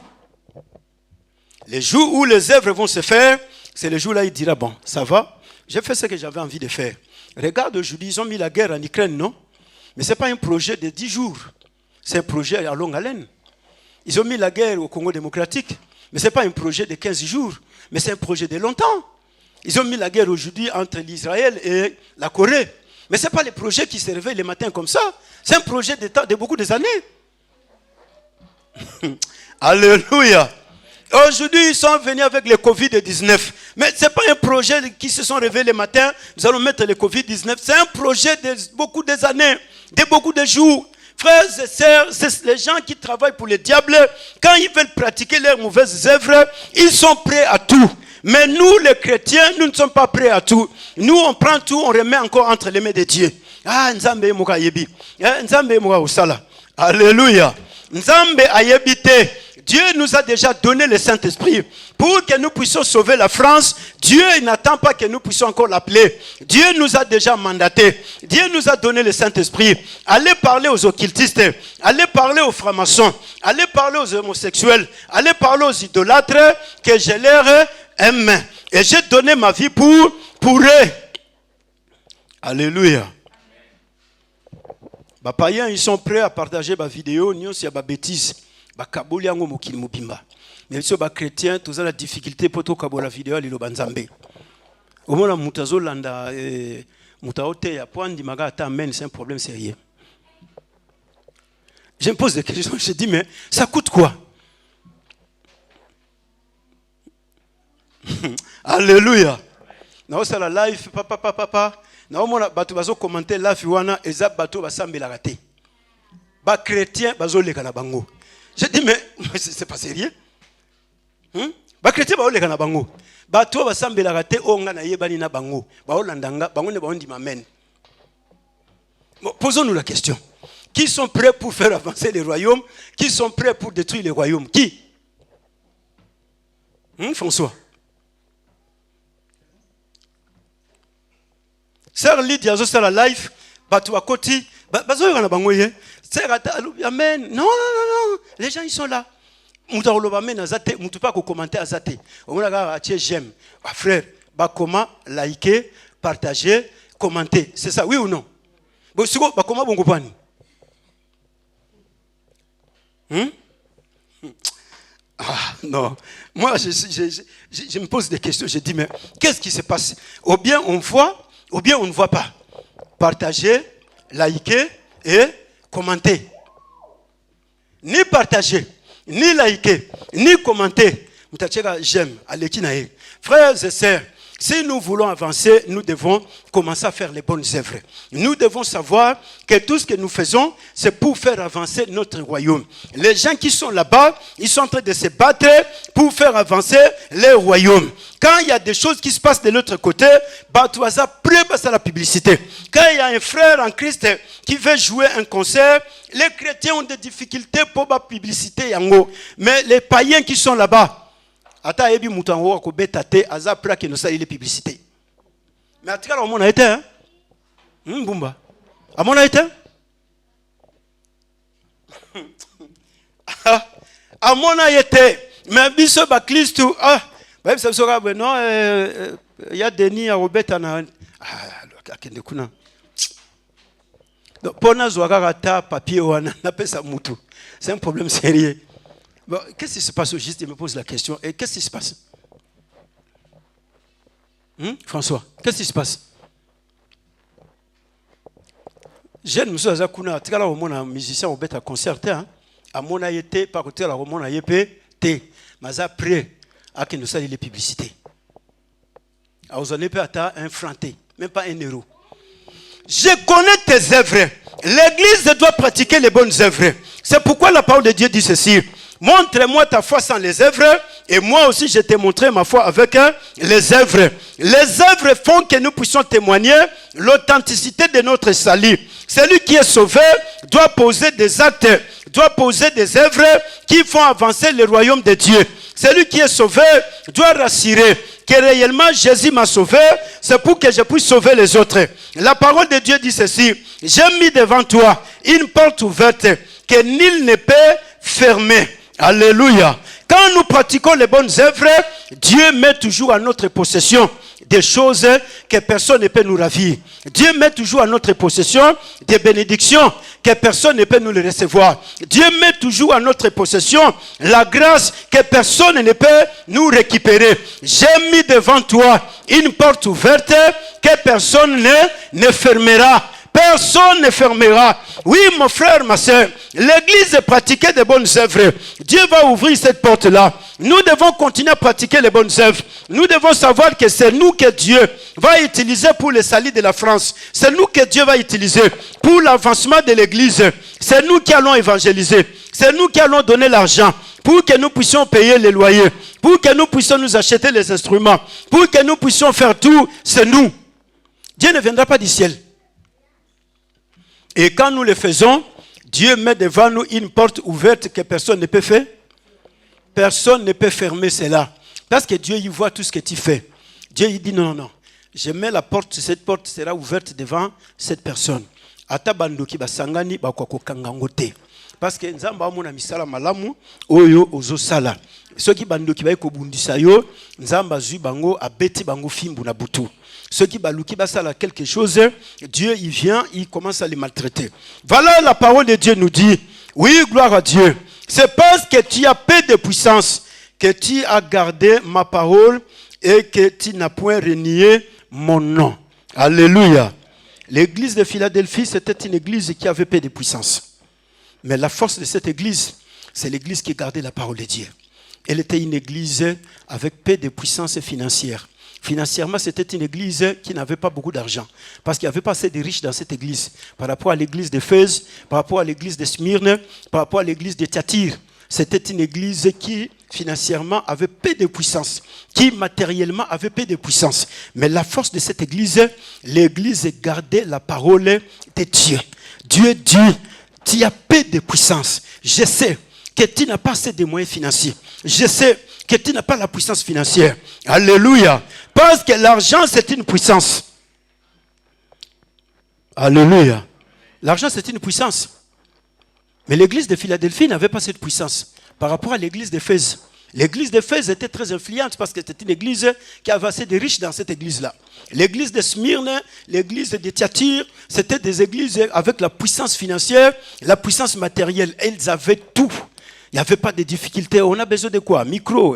S1: Les jours où les œuvres vont se faire, c'est le jour là où il dira, bon, ça va, j'ai fait ce que j'avais envie de faire. Regarde aujourd'hui, ils ont mis la guerre en Ukraine, non? Mais ce n'est pas un projet de 10 jours, c'est un projet à longue haleine. Ils ont mis la guerre au Congo démocratique, mais ce n'est pas un projet de 15 jours, mais c'est un projet de longtemps. Ils ont mis la guerre aujourd'hui entre l'Israël et la Corée. Mais ce n'est pas le projet qui se réveille le matin comme ça. C'est un projet de beaucoup d'années. Alléluia. Aujourd'hui, ils sont venus avec le Covid-19. Mais ce n'est pas un projet qui se sont réveillés le matin. Nous allons mettre le Covid-19. C'est un projet de beaucoup d'années, de beaucoup de jours. Frères et sœurs, c'est les gens qui travaillent pour le diable. Quand ils veulent pratiquer leurs mauvaises œuvres, ils sont prêts à tout. Mais nous, les chrétiens, nous ne sommes pas prêts à tout. Nous, on prend tout, on remet encore entre les mains de Dieu. Ah, Nzambe moka yebi. Nzambe moka usala. Alléluia. Nzambe ayebite. Dieu nous a déjà donné le Saint-Esprit pour que nous puissions sauver la France. Dieu n'attend pas que nous puissions encore l'appeler. Dieu nous a déjà mandaté. Dieu nous a donné le Saint-Esprit. Allez parler aux occultistes. Allez parler aux francs-maçons. Allez parler aux homosexuels. Allez parler aux idolâtres que je leur aime. Et j'ai donné ma vie pour eux. Alléluia. Les païens, ils sont prêts à partager ma vidéo. Nous, c'est ma bêtise. Mais si les chrétiens, tous ont la difficulté pour tout la vidéo, ils ont Nzambe. Au moins, mutazo landa, mutaote ya poindi maga amen, c'est un problème sérieux. Je me pose des questions, je dis mais ça coûte quoi? Alléluia. Na ça la live papa. Na mona batu bazo commenter live wana eza batu basambela raté. Ba chrétien bazo leka na bango. Je dis, mais c'est pas sérieux. Ba chrétien ba oleka na bango. Ba to ba sambela kate onga na yebani na bango. Ba olandanga bango ne ba ondi mamen. Posons-nous la question. Qui sont prêts pour faire avancer les royaumes? Qui sont prêts pour détruire les royaumes? Qui? François. Sœur Lydia zo sala live batu akoti bazo na bango ye. Amen. Non. Les gens, ils sont là. Ils ne peuvent pas commenter à Zate. J'aime. Frère, comment liker, partager, commenter. C'est ça, oui ou non? Comment vous comprenez? Ah, non. Moi, je me pose des questions. Je dis, mais qu'est-ce qui se passe? Ou bien on voit, ou bien on ne voit pas. Partager, liker et commenter. Ni partager, ni liker, ni commenter. J'aime. Frères et sœurs, si nous voulons avancer, nous devons commencer à faire les bonnes œuvres. Nous devons savoir que tout ce que nous faisons, c'est pour faire avancer notre royaume. Les gens qui sont là-bas, ils sont en train de se battre pour faire avancer le royaume. Quand il y a des choses qui se passent de l'autre côté, Batouaza prépare la publicité. Quand il y a un frère en Christ qui veut jouer un concert, les chrétiens ont des difficultés pour la publicité. Mais les païens qui sont là-bas, ata ebi mutango ko betate aza plaque no sa ile publicité. Mais atika on a été hein? Bumba. On a été? On a été. Mais biso ba Christou ba ça sera non il y a Denis à Robeta na akende kuna. Donc pona zwaka kata papier wana na pesa mutu. C'est un problème sérieux. Bon, qu'est-ce qui se passe au juste? Il me pose la question. Et qu'est-ce qui se passe? François, qu'est-ce qui se passe? jeune monsieur azakuna tikala omona musicien obeta concert hein amona yete par côté la omona yepé te maza prêt à que nous saluons les publicités. A vous en avez pas un franc, même pas un euro. Je connais tes œuvres. L'église doit pratiquer les bonnes œuvres. C'est pourquoi la parole de Dieu dit ceci. Montre-moi ta foi sans les œuvres, et moi aussi je t'ai montré ma foi avec les œuvres. Les œuvres font que nous puissions témoigner l'authenticité de notre salut. Celui qui est sauvé doit poser des actes, doit poser des œuvres qui font avancer le royaume de Dieu. Celui qui est sauvé doit rassurer que réellement Jésus m'a sauvé, c'est pour que je puisse sauver les autres. La parole de Dieu dit ceci. J'ai mis devant toi une porte ouverte que nul ne peut fermer. Alléluia. Quand nous pratiquons les bonnes œuvres, Dieu met toujours à notre possession des choses que personne ne peut nous ravir. Dieu met toujours à notre possession des bénédictions que personne ne peut nous les recevoir. Dieu met toujours à notre possession la grâce que personne ne peut nous récupérer. J'ai mis devant toi une porte ouverte que personne ne fermera. Personne ne fermera. Oui, mon frère, ma soeur, l'église pratiquait de bonnes œuvres. Dieu va ouvrir cette porte-là. Nous devons continuer à pratiquer les bonnes œuvres. Nous devons savoir que c'est nous que Dieu va utiliser pour le salut de la France. C'est nous que Dieu va utiliser pour l'avancement de l'église. C'est nous qui allons évangéliser. C'est nous qui allons donner l'argent pour que nous puissions payer les loyers, pour que nous puissions nous acheter les instruments, pour que nous puissions faire tout. C'est nous. Dieu ne viendra pas du ciel. Et quand nous le faisons, Dieu met devant nous une porte ouverte que personne ne peut faire. Personne ne peut fermer cela. Parce que Dieu y voit tout ce que tu fais. Dieu il dit non. Je mets la porte, cette porte sera ouverte devant cette personne. Ata bandoki basangani bakwako kangangote. Parce que nzamba amona misala malamu oyo ozosala. Soki bandoki baiko bundisa yo, nzamba zui bango abeti bango fimbu na butu. Ceux qui balouki basala quelque chose, Dieu il vient, il commence à les maltraiter. Voilà la parole de Dieu nous dit. Oui, gloire à Dieu. C'est parce que tu as paix de puissance que tu as gardé ma parole et que tu n'as point renié mon nom. Alléluia. L'église de Philadelphie, c'était une église qui avait paix de puissance. Mais la force de cette église, c'est l'église qui gardait la parole de Dieu. Elle était une église avec paix de puissance financière. Financièrement, c'était une église qui n'avait pas beaucoup d'argent. Parce qu'il n'y avait pas assez de riches dans cette église. Par rapport à l'église d'Éphèse, par rapport à l'église de Smyrne, par rapport à l'église de Thyatire. C'était une église qui, financièrement, avait peu de puissance. Qui, matériellement, avait peu de puissance. Mais la force de cette église, l'église gardait la parole de Dieu. Dieu dit, tu as peu de puissance. Je sais que tu n'as pas assez de moyens financiers. Je sais que tu n'as pas la puissance financière. Alléluia. Parce que l'argent, c'est une puissance. Alléluia. L'argent, c'est une puissance. Mais l'église de Philadelphie n'avait pas cette puissance par rapport à l'église d'Éphèse. L'église d'Éphèse était très influente parce que c'était une église qui avait assez de riches dans cette église-là. L'église de Smyrne, l'église de Thyatire, c'était des églises avec la puissance financière, la puissance matérielle. Elles avaient tout. Il n'y avait pas de difficultés. On a besoin de quoi? Micro.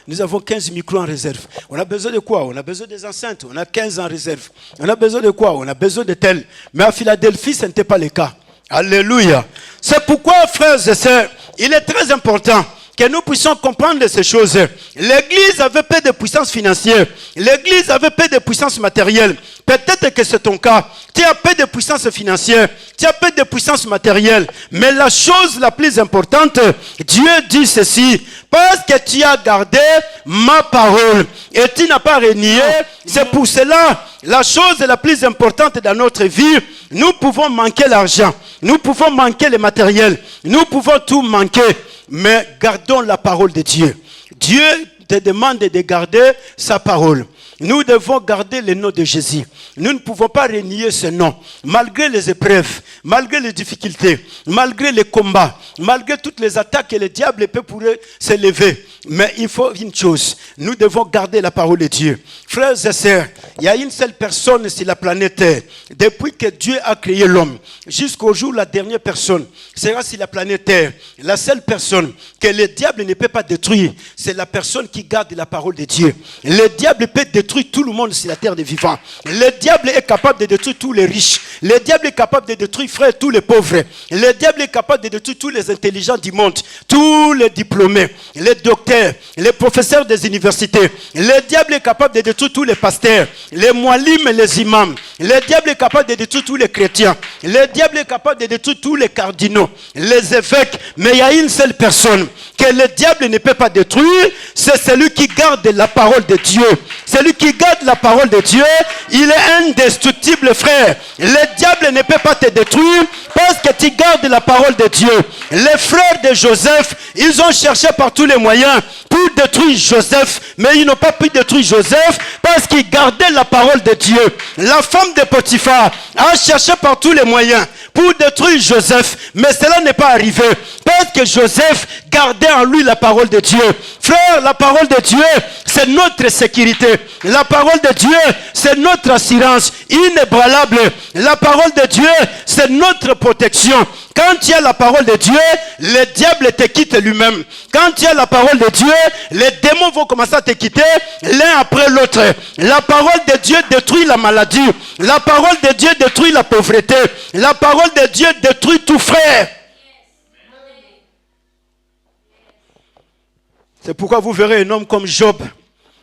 S1: Nous avons 15 micros en réserve. On a besoin de quoi? On a besoin des enceintes. On a 15 en réserve. On a besoin de quoi? On a besoin de tel. Mais à Philadelphie, ce n'était pas le cas. Alléluia. C'est pourquoi, frères et sœurs, il est très important que nous puissions comprendre ces choses. L'église avait peu de puissance financière. L'église avait peu de puissance matérielle. Peut-être que c'est ton cas. Tu as peu de puissance financière. Tu as peu de puissance matérielle. Mais la chose la plus importante, Dieu dit ceci. Parce que tu as gardé ma parole et tu n'as pas renié. C'est pour cela, la chose la plus importante dans notre vie, nous pouvons manquer l'argent. Nous pouvons manquer le matériel. Nous pouvons tout manquer. Mais gardons la parole de Dieu. Dieu te demande de garder sa parole. Nous devons garder le nom de Jésus. Nous ne pouvons pas renier ce nom. Malgré les épreuves, malgré les difficultés, malgré les combats, malgré toutes les attaques que le diable peut pourrait s'élever. Mais il faut une chose. Nous devons garder la parole de Dieu. Frères et sœurs, il y a une seule personne sur la planète Terre. Depuis que Dieu a créé l'homme, jusqu'au jour la dernière personne sera sur la planète Terre. La seule personne que le diable ne peut pas détruire, c'est la personne qui qui garde la parole de Dieu. Le diable peut détruire tout le monde sur la terre des vivants. Le diable est capable de détruire tous les riches. Le diable est capable de détruire, frère, tous les pauvres. Le diable est capable de détruire tous les intelligents du monde, tous les diplômés, les docteurs, les professeurs des universités. Le diable est capable de détruire tous les pasteurs, les mualim et les imams. Le diable est capable de détruire tous les chrétiens. Le diable est capable de détruire tous les cardinaux, les évêques. Mais il y a une seule personne que le diable ne peut pas détruire, c'est celui qui garde la parole de Dieu. Celui qui garde la parole de Dieu, il est indestructible, frère. Le diable ne peut pas te détruire parce que tu gardes la parole de Dieu. Les frères de Joseph, ils ont cherché par tous les moyens pour détruire Joseph, mais ils n'ont pas pu détruire Joseph parce qu'il gardait la parole de Dieu. La femme de Potiphar a cherché par tous les moyens pour détruire Joseph, mais cela n'est pas arrivé parce que Joseph gardait en lui la parole de Dieu. Frère, la parole de Dieu, c'est notre sécurité. La parole de Dieu, c'est notre assurance inébranlable. La parole de Dieu, c'est notre protection. Quand tu as la parole de Dieu, le diable te quitte lui-même. Quand tu as la parole de Dieu, les démons vont commencer à te quitter l'un après l'autre. La parole de Dieu détruit la maladie. La parole de Dieu détruit la pauvreté. La parole de Dieu détruit tout, frère. C'est pourquoi vous verrez un homme comme Job.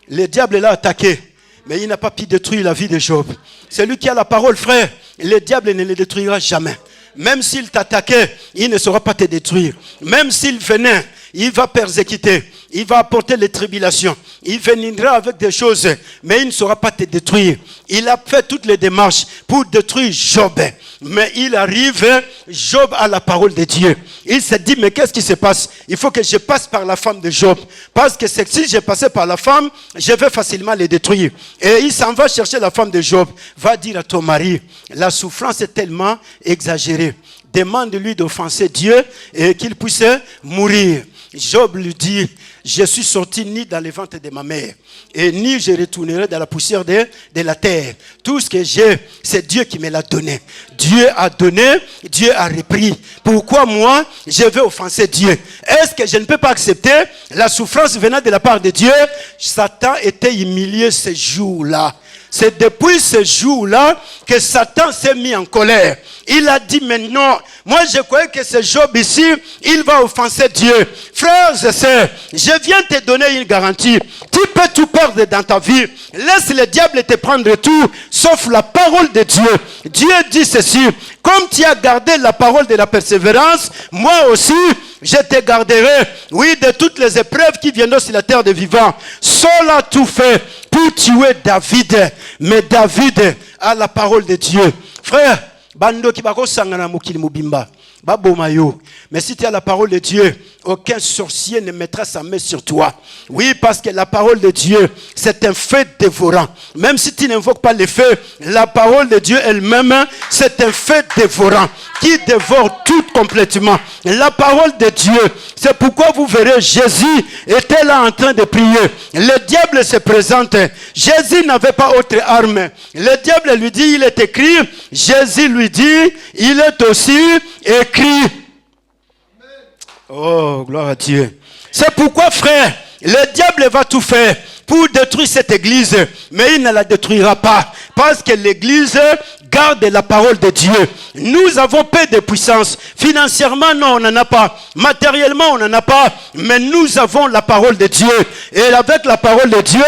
S1: Le diable l'a attaqué, mais il n'a pas pu détruire la vie de Job. Celui qui a la parole, frère, le diable ne le détruira jamais. Même s'il t'attaquait, il ne saura pas te détruire. Même s'il venait, il va persécuter. Il va apporter les tribulations. Il viendra avec des choses, mais il ne saura pas te détruire. Il a fait toutes les démarches pour détruire Job. Mais il arrive, Job a la parole de Dieu. Il se dit, mais qu'est-ce qui se passe? Il faut que je passe par la femme de Job. Parce que si je passais par la femme, je vais facilement les détruire. Et il s'en va chercher la femme de Job. Va dire à ton mari, la souffrance est tellement exagérée. Demande-lui d'offenser Dieu et qu'il puisse mourir. Job lui dit, je suis sorti ni dans le ventre de ma mère et ni je retournerai dans la poussière de la terre. Tout ce que j'ai, c'est Dieu qui me l'a donné. Dieu a donné, Dieu a repris. Pourquoi moi, je vais offenser Dieu? Est-ce que je ne peux pas accepter la souffrance venant de la part de Dieu? Satan était humilié ce jour-là. C'est depuis ce jour-là que Satan s'est mis en colère. Il a dit maintenant, moi je croyais que ce Job ici, il va offenser Dieu. Frères et sœurs, je viens te donner une garantie. Tu peux tout perdre dans ta vie. Laisse le diable te prendre tout, sauf la parole de Dieu. Dieu dit ceci, comme tu as gardé la parole de la persévérance, moi aussi, je te garderai, oui, de toutes les épreuves qui viendront sur la terre des vivants. Saul a tout fait pour tuer David. Mais David a la parole de Dieu. Frère, bando ki bako sangana mukili mubimba. Babomayo. Mais si tu as la parole de Dieu, aucun sorcier ne mettra sa main sur toi. Oui, parce que la parole de Dieu, c'est un feu dévorant. Même si tu n'invoques pas le feu, la parole de Dieu elle-même, c'est un feu dévorant qui dévore tout complètement. La parole de Dieu, c'est pourquoi vous verrez Jésus était là en train de prier. Le diable se présente. Jésus n'avait pas autre arme. Le diable lui dit, il est écrit. Jésus lui dit, il est aussi écrit. Oh, gloire à Dieu. C'est pourquoi, frère, le diable va tout faire pour détruire cette église, mais il ne la détruira pas, parce que l'église garde la parole de Dieu. Nous avons peu de puissance. Financièrement, non, on n'en a pas. Matériellement, on n'en a pas. Mais nous avons la parole de Dieu. Et avec la parole de Dieu,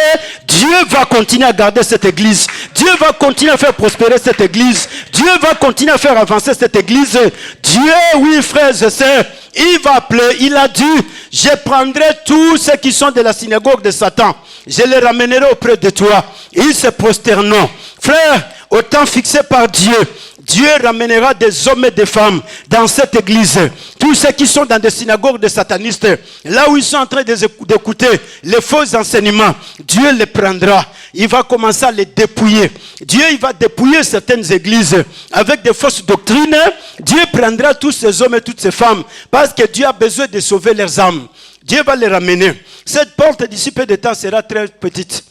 S1: Dieu va continuer à garder cette église. Dieu va continuer à faire prospérer cette église. Dieu va continuer à faire avancer cette église. Dieu, oui, frères et sœurs, il va appeler, il a dit, je prendrai tous ceux qui sont de la synagogue de Satan. Je les ramènerai auprès de toi. Ils se prosterneront. Frère, au temps fixé par Dieu, Dieu ramènera des hommes et des femmes dans cette église. Tous ceux qui sont dans des synagogues de satanistes, là où ils sont en train d'écouter les faux enseignements, Dieu les prendra. Il va commencer à les dépouiller. Dieu, il va dépouiller certaines églises avec des fausses doctrines. Dieu prendra tous ces hommes et toutes ces femmes parce que Dieu a besoin de sauver leurs âmes. Dieu va les ramener. Cette porte d'ici peu de temps sera très petite.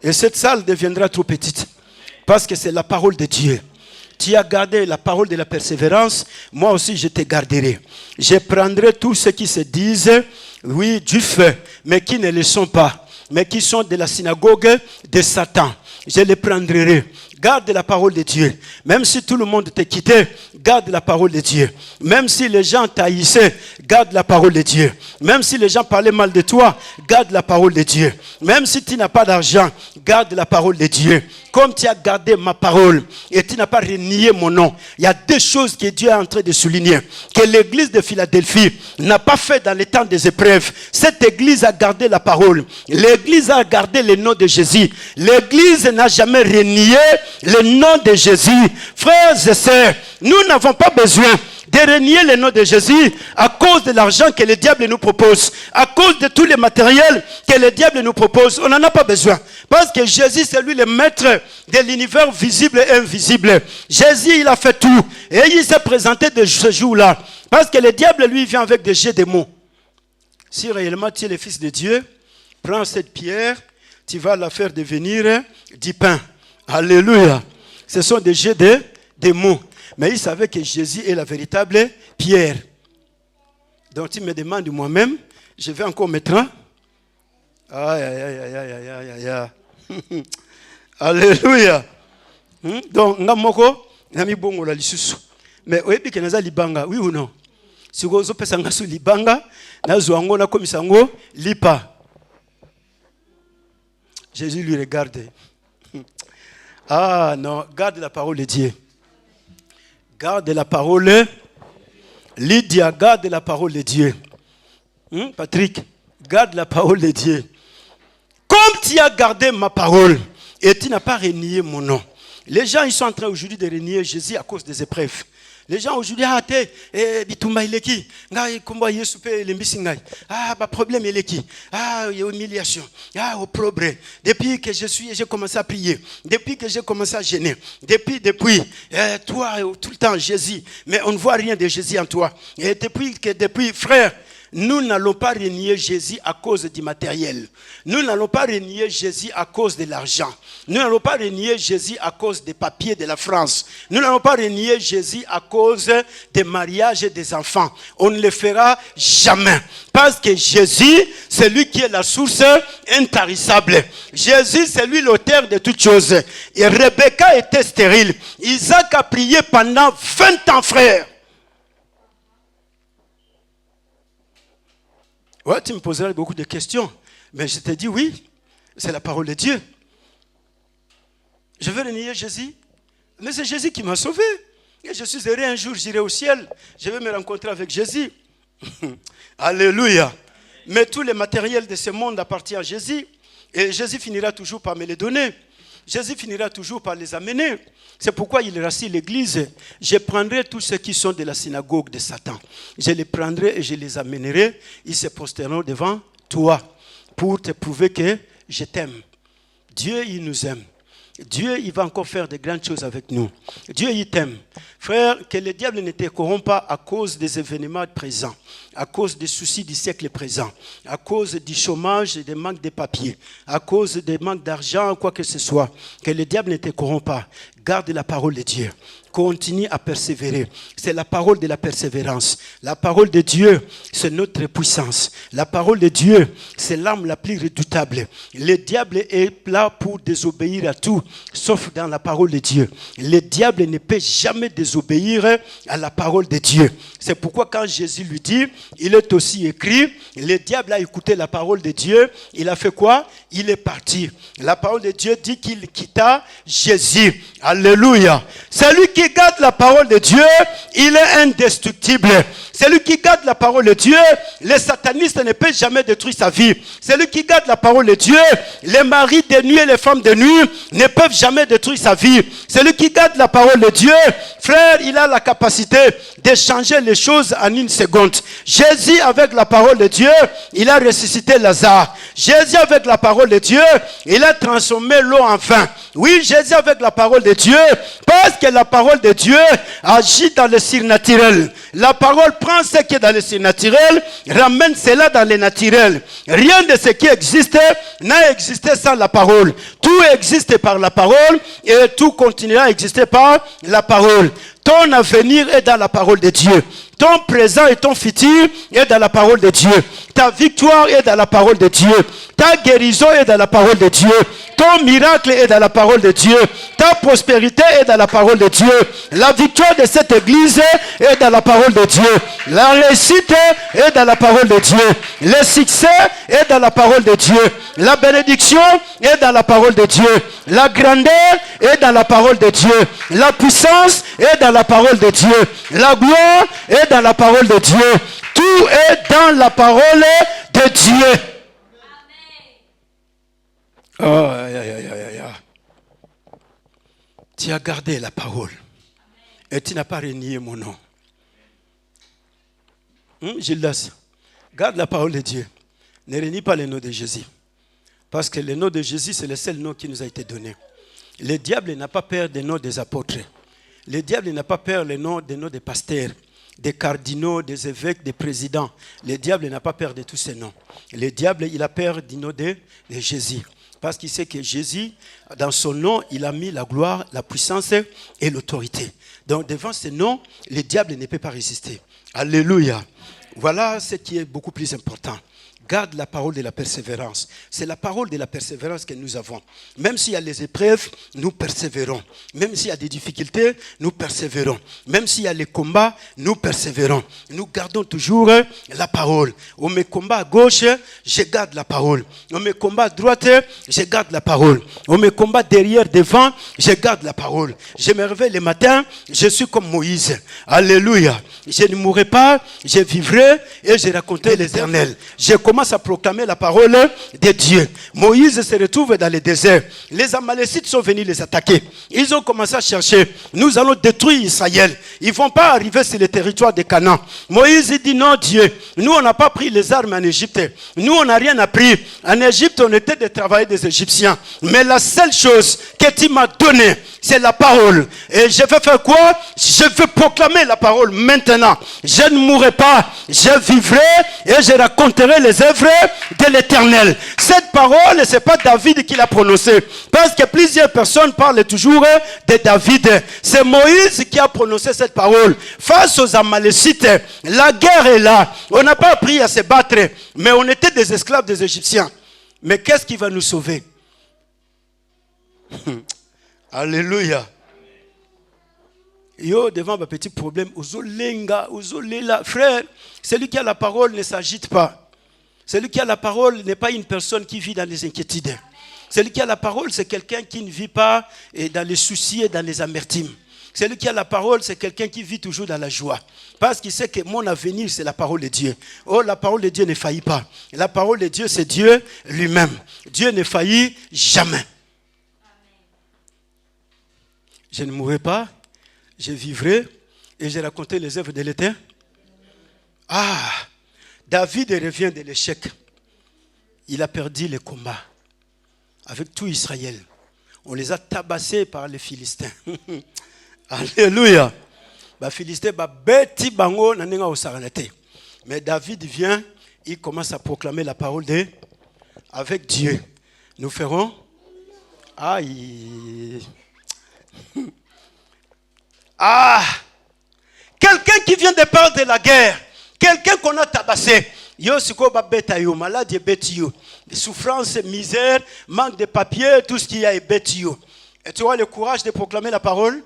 S1: Et cette salle deviendra trop petite. Parce que c'est la parole de Dieu. Tu as gardé la parole de la persévérance, moi aussi je te garderai. Je prendrai tous ceux qui se disent, oui, du feu, mais qui ne le sont pas. mais qui sont de la synagogue de Satan. Je les prendrai. Garde la parole de Dieu. Même si tout le monde t'a quitté, garde la parole de Dieu. Même si les gens t'haïssaient, garde la parole de Dieu. Même si les gens parlaient mal de toi, garde la parole de Dieu. Même si tu n'as pas d'argent, garde la parole de Dieu. Comme tu as gardé ma parole et tu n'as pas renié mon nom, il y a deux choses que Dieu est en train de souligner. Que l'église de Philadelphie n'a pas fait dans les temps des épreuves. Cette église a gardé la parole. L'église a gardé le nom de Jésus. L'église n'a jamais renié le nom de Jésus. Frères et sœurs, nous n'avons pas besoin de renier le nom de Jésus à cause de l'argent que le diable nous propose, à cause de tous les matériels que le diable nous propose. On n'en a pas besoin. Parce que Jésus, c'est lui le maître de l'univers visible et invisible. Jésus, il a fait tout. Et il s'est présenté de ce jour-là. Parce que le diable, lui, vient avec des jets de mots. Si réellement tu es le Fils de Dieu, prends cette pierre, tu vas la faire devenir du pain. Alléluia. Ce sont des jets de mots. Mais il savait que Jésus est la véritable pierre. Donc il me demande moi-même, je vais encore mettre un. Aïe, aïe, aïe, aïe, aïe, aïe. Alléluia. Donc, ngamoko, nami bongo la lisusu. Mais oyebi ke naza libanga, oui ou non? Si vous avez pesa ngasu libanga, nazo ango na komisango lipa. Jésus lui regarde. Ah non, garde la parole de Dieu. Garde la parole. Lydia, garde la parole de Dieu. Patrick, garde la parole de Dieu. Comme tu as gardé ma parole et tu n'as pas renié mon nom. Les gens, ils sont en train aujourd'hui de renier Jésus à cause des épreuves. Les gens aujourd'hui, bitumba ileki, ngai kumba Yesu pe lembisi ngai. Bah problème ileki. Il y a humiliation. Opprobre. Depuis que j'ai commencé à prier, depuis que j'ai commencé à jeûner, depuis, toi tout le temps Jésus, mais on ne voit rien de Jésus en toi. Et depuis frère, nous n'allons pas renier Jésus à cause du matériel. Nous n'allons pas renier Jésus à cause de l'argent. Nous n'allons pas renier Jésus à cause des papiers de la France. Nous n'allons pas renier Jésus à cause des mariages et des enfants. On ne le fera jamais. Parce que Jésus, c'est lui qui est la source intarissable. Jésus, c'est lui l'auteur de toutes choses. Et Rebecca était stérile. Isaac a prié pendant 20 ans, frère. Ouais, tu me poserais beaucoup de questions. Mais je te dis oui, c'est la parole de Dieu. Je veux renier Jésus. Mais c'est Jésus qui m'a sauvé. Et je suis heureux, un jour, j'irai au ciel. Je vais me rencontrer avec Jésus. Alléluia. Mais tout le matériel de ce monde appartient à Jésus. Et Jésus finira toujours par me les donner. Jésus finira toujours par les amener. C'est pourquoi il rassure l'église. Je prendrai tous ceux qui sont de la synagogue de Satan. Je les prendrai et je les amènerai. Ils se prosterneront devant toi pour te prouver que je t'aime. Dieu, il nous aime. Dieu, il va encore faire de grandes choses avec nous. Dieu, il t'aime. Frère, que le diable ne te corrompe pas à cause des événements présents, à cause des soucis du siècle présent, à cause du chômage et des manques de papiers, à cause des manques d'argent, quoi que ce soit. Que le diable ne te corrompe pas. Garde la parole de Dieu. Continue à persévérer. C'est la parole de la persévérance. La parole de Dieu, c'est notre puissance. La parole de Dieu, c'est l'arme la plus redoutable. Le diable est là pour désobéir à tout, sauf dans la parole de Dieu. Le diable ne peut jamais désobéir à la parole de Dieu. C'est pourquoi quand Jésus lui dit, il est aussi écrit, le diable a écouté la parole de Dieu, il a fait quoi? Il est parti. La parole de Dieu dit qu'il quitta Jésus. Alléluia. Celui qui garde la parole de Dieu, il est indestructible. Celui qui garde la parole de Dieu, les satanistes ne peuvent jamais détruire sa vie. Celui qui garde la parole de Dieu, les maris de nuit et les femmes de nuit ne peuvent jamais détruire sa vie. Celui qui garde la parole de Dieu, frère, il a la capacité de changer les choses en une seconde. Jésus, avec la parole de Dieu, il a ressuscité Lazare. Jésus, avec la parole de Dieu, il a transformé l'eau en vin. Oui, Jésus, avec la parole de Dieu, parce que la parole de Dieu agit dans le surnaturel. La parole prend ce qui est dans le surnaturel, ramène cela dans le naturel. Rien de ce qui existe n'a existé sans la parole. Tout existe par la parole et tout continuera à exister par la parole. Ton avenir est dans la parole de Dieu. Ton présent et ton futur est dans la parole de Dieu. Ta victoire est dans la parole de Dieu. Ta guérison est dans la parole de Dieu. Ton miracle est dans la parole de Dieu. Ta prospérité est dans la parole de Dieu. La victoire de cette église est dans la parole de Dieu. La réussite est dans la parole de Dieu. Le succès est dans la parole de Dieu. La bénédiction est dans la parole de Dieu. La grandeur est dans la parole de Dieu. La puissance est dans la parole de Dieu. La gloire est dans la parole de Dieu. Tout est dans la parole de Dieu. Oh, tu as gardé la parole et tu n'as pas renié mon nom. Gildas, garde la parole de Dieu. Ne renie pas le nom de Jésus. Parce que le nom de Jésus, c'est le seul nom qui nous a été donné. Le diable n'a pas peur des noms des apôtres. Le diable n'a pas peur des noms des pasteurs, des cardinaux, des évêques, des présidents. Le diable n'a pas peur de tous ces noms. Le diable, il a peur du nom de Jésus. Parce qu'il sait que Jésus, dans son nom, il a mis la gloire, la puissance et l'autorité. Donc devant ce nom, le diable ne peut pas résister. Alléluia. Voilà ce qui est beaucoup plus important. Garde la parole de la persévérance. C'est la parole de la persévérance que nous avons. Même s'il y a les épreuves, nous persévérons. Même s'il y a des difficultés, nous persévérons. Même s'il y a les combats, nous persévérons. Nous gardons toujours la parole. On me combat à gauche, je garde la parole. On me combat à droite, je garde la parole. On me combat derrière, devant, je garde la parole. Je me réveille le matin, je suis comme Moïse. Alléluia. Je ne mourrai pas, je vivrai et je raconterai l'Éternel. Je commence à proclamer la parole de Dieu. Moïse se retrouve dans le désert. Les Amalécites sont venus les attaquer. Ils ont commencé à chercher. Nous allons détruire Israël. Ils ne vont pas arriver sur le territoire de Canaan. Moïse dit non Dieu. Nous on n'a pas pris les armes en Égypte. Nous on n'a rien appris. En Égypte on était des travailleurs des Égyptiens. Mais la seule chose que tu m'as donnée, c'est la parole. Et je vais faire quoi? Je vais proclamer la parole maintenant. Je ne mourrai pas. Je vivrai et je raconterai les œuvres de l'Éternel. Cette parole, ce n'est pas David qui l'a prononcée. Parce que plusieurs personnes parlent toujours de David. C'est Moïse qui a prononcé cette parole. Face aux Amalécites, la guerre est là. On n'a pas appris à se battre. Mais on était des esclaves des Égyptiens. Mais qu'est-ce qui va nous sauver? Alléluia. Yo, devant un petit problème, frère, celui qui a la parole ne s'agite pas. Celui qui a la parole n'est pas une personne qui vit dans les inquiétudes. Celui qui a la parole, c'est quelqu'un qui ne vit pas dans les soucis et dans les amertumes. Celui qui a la parole, c'est quelqu'un qui vit toujours dans la joie. Parce qu'il sait que mon avenir, c'est la parole de Dieu. Oh, la parole de Dieu ne faillit pas. La parole de Dieu, c'est Dieu lui-même. Dieu ne faillit jamais. Je ne mourrai pas, je vivrai et je raconterai les œuvres de l'Éternel. Ah, David revient de l'échec. Il a perdu le combat avec tout Israël. On les a tabassés par les Philistins. Alléluia. Les Philistins, mais David vient, il commence à proclamer la parole de avec Dieu. Nous ferons. Quelqu'un qui vient de perdre de la guerre, quelqu'un qu'on a tabassé. Yo siko ba beta yo, maladie beti yo, souffrance, misère, manque de papier, tout ce qu'il y a est beti yo. Et tu as le courage de proclamer la parole.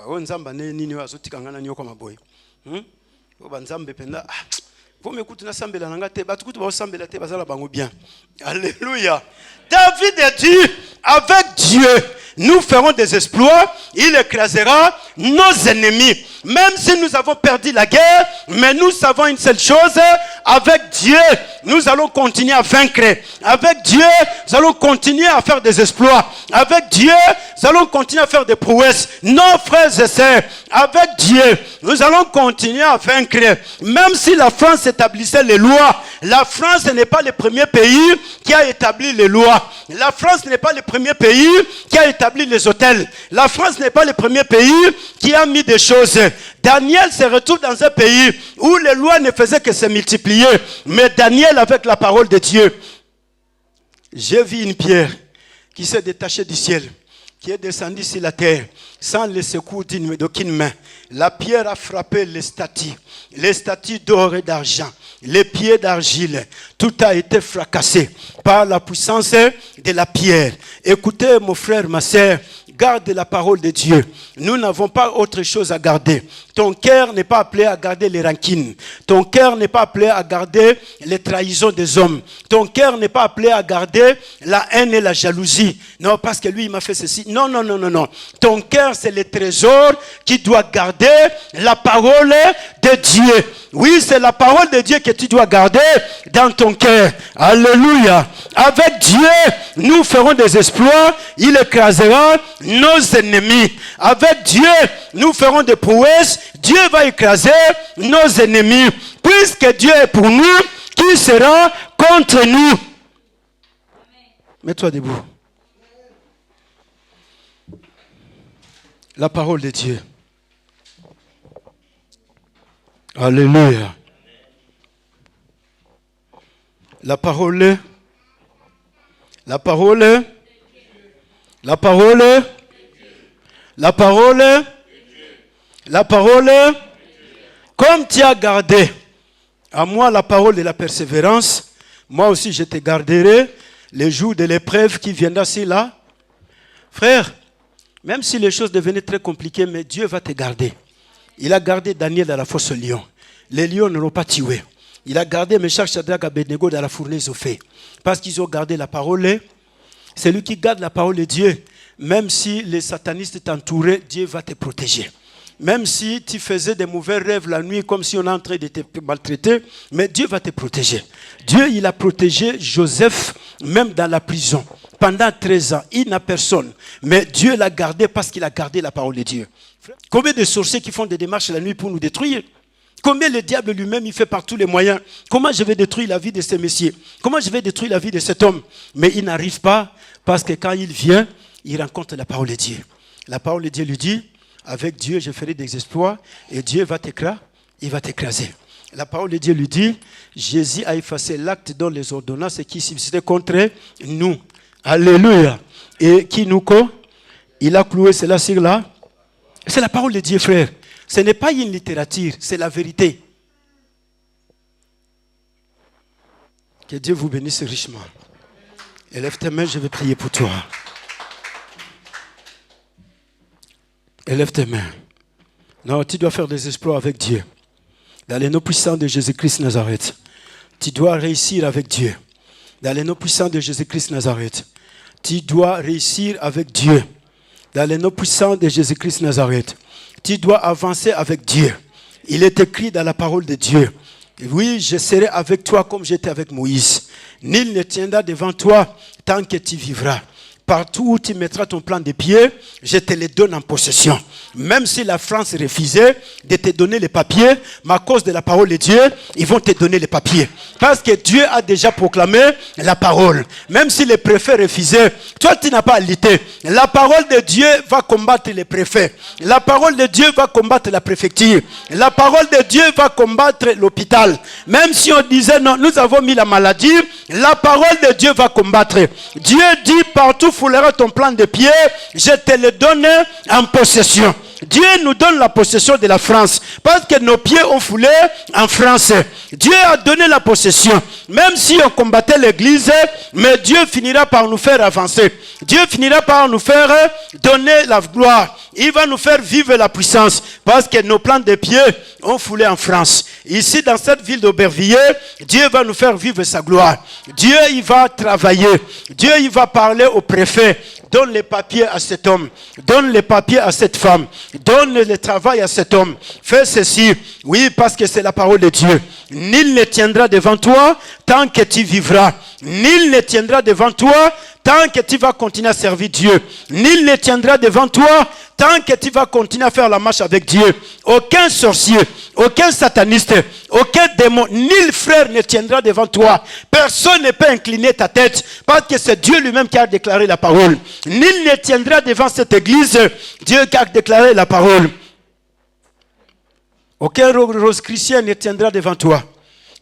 S1: On nzamba nini azotikangana nyo kama boy. Nzambe penda. Vous m'écoutez na sambela nanga te, batukutu ba sambela te bazala bango bien. Alléluia. David dit avec Dieu, nous ferons des exploits, il écrasera nos ennemis. Même si nous avons perdu la guerre, mais nous savons une seule chose, avec Dieu, nous allons continuer à vaincre. Avec Dieu, nous allons continuer à faire des exploits. Avec Dieu, nous allons continuer à faire des prouesses. Non, frères et sœurs, avec Dieu, nous allons continuer à vaincre. Même si la France établissait les lois, la France n'est pas le premier pays qui a établi les lois. La France n'est pas le premier pays qui a établi les hôtels. La France n'est pas le premier pays qui a mis des choses. Daniel se retrouve dans un pays où les lois ne faisaient que se multiplier. Mais Daniel, avec la parole de Dieu, j'ai vu une pierre qui s'est détachée du ciel. qui est descendu sur la terre sans le secours d'aucune main. La pierre a frappé les statues d'or et d'argent, les pieds d'argile. Tout a été fracassé par la puissance de la pierre. Écoutez, mon frère, ma sœur, garde la parole de Dieu. Nous n'avons pas autre chose à garder. Ton cœur n'est pas appelé à garder les rancines. Ton cœur n'est pas appelé à garder les trahisons des hommes. Ton cœur n'est pas appelé à garder la haine et la jalousie. Non, parce que lui, il m'a fait ceci. Non, non, non, non, non. Ton cœur, c'est le trésor qui doit garder la parole de Dieu. Oui, c'est la parole de Dieu que tu dois garder dans ton cœur. Alléluia. Avec Dieu, nous ferons des exploits. Il écrasera nos ennemis. Avec Dieu, nous ferons des prouesses. Dieu va écraser nos ennemis. Puisque Dieu est pour nous, qui sera contre nous? Mets-toi debout. La parole de Dieu. Alléluia. La parole. La parole. La parole. La parole. La parole. Comme tu as gardé à moi la parole de la persévérance, moi aussi je te garderai les jours de l'épreuve qui viendra si là. Frère, même si les choses devenaient très compliquées, mais Dieu va te garder. Il a gardé Daniel dans la fosse au lion. Les lions ne l'ont pas tué. Il a gardé Meshach, Shadrach, Abednego dans la fournaise au feu. Parce qu'ils ont gardé la parole. C'est lui qui garde la parole de Dieu. Même si les satanistes t'entouraient, Dieu va te protéger. Même si tu faisais des mauvais rêves la nuit comme si on est en train de te maltraiter, mais Dieu va te protéger. Dieu, il a protégé Joseph même dans la prison. Pendant 13 ans, il n'a personne. Mais Dieu l'a gardé parce qu'il a gardé la parole de Dieu. Combien de sorciers qui font des démarches la nuit pour nous détruire? Combien le diable lui-même, il fait par tous les moyens? Comment je vais détruire la vie de ces messieurs? Comment je vais détruire la vie de cet homme? Mais il n'arrive pas parce que quand il vient, il rencontre la parole de Dieu. La parole de Dieu lui dit, avec Dieu, je ferai des exploits et Dieu va t'écraser. Il va t'écraser. La parole de Dieu lui dit, Jésus a effacé l'acte dans les ordonnances qui subsistaient contre nous. Alléluia. Et qui nous il a cloué cela sur là. C'est la parole de Dieu, frère. Ce n'est pas une littérature, c'est la vérité. Que Dieu vous bénisse richement. Élève tes mains, je vais prier pour toi. Élève tes mains. Non, tu dois faire des exploits avec Dieu. Dans les noms puissants de Jésus-Christ Nazareth. Tu dois réussir avec Dieu. Dans les noms puissants de Jésus-Christ Nazareth. Tu dois réussir avec Dieu. Dans les noms puissants de Jésus-Christ Nazareth. Tu dois avancer avec Dieu. Il est écrit dans la parole de Dieu. Oui, je serai avec toi comme j'étais avec Moïse. Nul ne tiendra devant toi tant que tu vivras. Partout où tu mettras ton plan de pied, je te les donne en possession. Même si la France refusait de te donner les papiers, mais à cause de la parole de Dieu, ils vont te donner les papiers. Parce que Dieu a déjà proclamé la parole. Même si les préfets refusaient, toi tu n'as pas à lutter. La parole de Dieu va combattre les préfets. La parole de Dieu va combattre la préfecture. La parole de Dieu va combattre l'hôpital. Même si on disait non, nous avons mis la maladie, la parole de Dieu va combattre. Dieu dit partout fouleras ton plan de pied, je te le donne en possession. Dieu nous donne la possession de la France parce que nos pieds ont foulé en France. Dieu a donné la possession. Même si on combattait l'église, mais Dieu finira par nous faire avancer. Dieu finira par nous faire donner la gloire. Il va nous faire vivre la puissance parce que nos plans de pied ont foulé en France. Ici, dans cette ville d'Aubervilliers, Dieu va nous faire vivre sa gloire. Dieu, il va travailler. Dieu, il va parler au préfet. Donne les papiers à cet homme. Donne les papiers à cette femme. Donne le travail à cet homme. Fais ceci. Oui, parce que c'est la parole de Dieu. Nul ne tiendra devant toi tant que tu vivras. Nul ne tiendra devant toi tant que tu vas continuer à servir Dieu. Nul ne tiendra devant toi tant que tu vas continuer à faire la marche avec Dieu. Aucun sorcier, aucun sataniste, aucun démon, nul frère ne tiendra devant toi. Personne ne peut incliner ta tête parce que c'est Dieu lui-même qui a déclaré la parole. Nul ne tiendra devant cette église. Dieu qui a déclaré la parole. Aucun rose chrétien ne tiendra devant toi.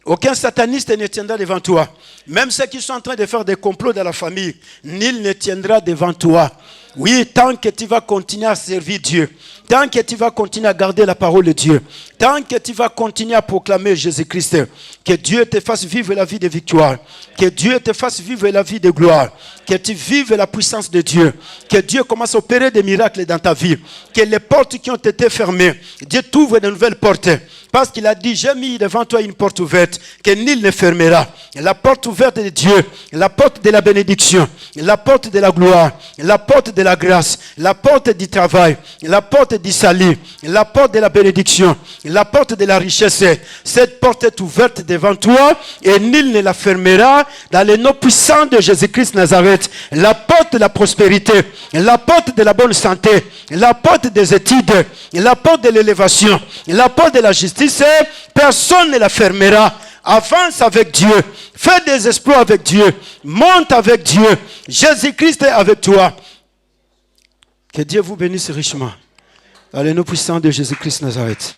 S1: Aucun sataniste ne tiendra devant toi. Même ceux qui sont en train de faire des complots dans la famille, nul ne tiendra devant toi. Oui, tant que tu vas continuer à servir Dieu, tant que tu vas continuer à garder la parole de Dieu, tant que tu vas continuer à proclamer Jésus-Christ, que Dieu te fasse vivre la vie de victoire, que Dieu te fasse vivre la vie de gloire, que tu vives la puissance de Dieu, que Dieu commence à opérer des miracles dans ta vie, que les portes qui ont été fermées, Dieu t'ouvre de nouvelles portes. Parce qu'il a dit, j'ai mis devant toi une porte ouverte que nul ne fermera. La porte ouverte de Dieu, la porte de la bénédiction, la porte de la gloire, la porte de la grâce, la porte du travail, la porte du salut, la porte de la bénédiction, la porte de la richesse. Cette porte est ouverte devant toi et nul ne la fermera dans le nom puissant de Jésus-Christ Nazareth. La porte de la prospérité, la porte de la bonne santé, la porte des études, la porte de l'élévation, la porte de la justice. Personne ne la fermera. Avance avec Dieu. Fais des exploits avec Dieu. Monte avec Dieu. Jésus-Christ est avec toi. Que Dieu vous bénisse richement. Dans le nom puissant de Jésus-Christ Nazareth.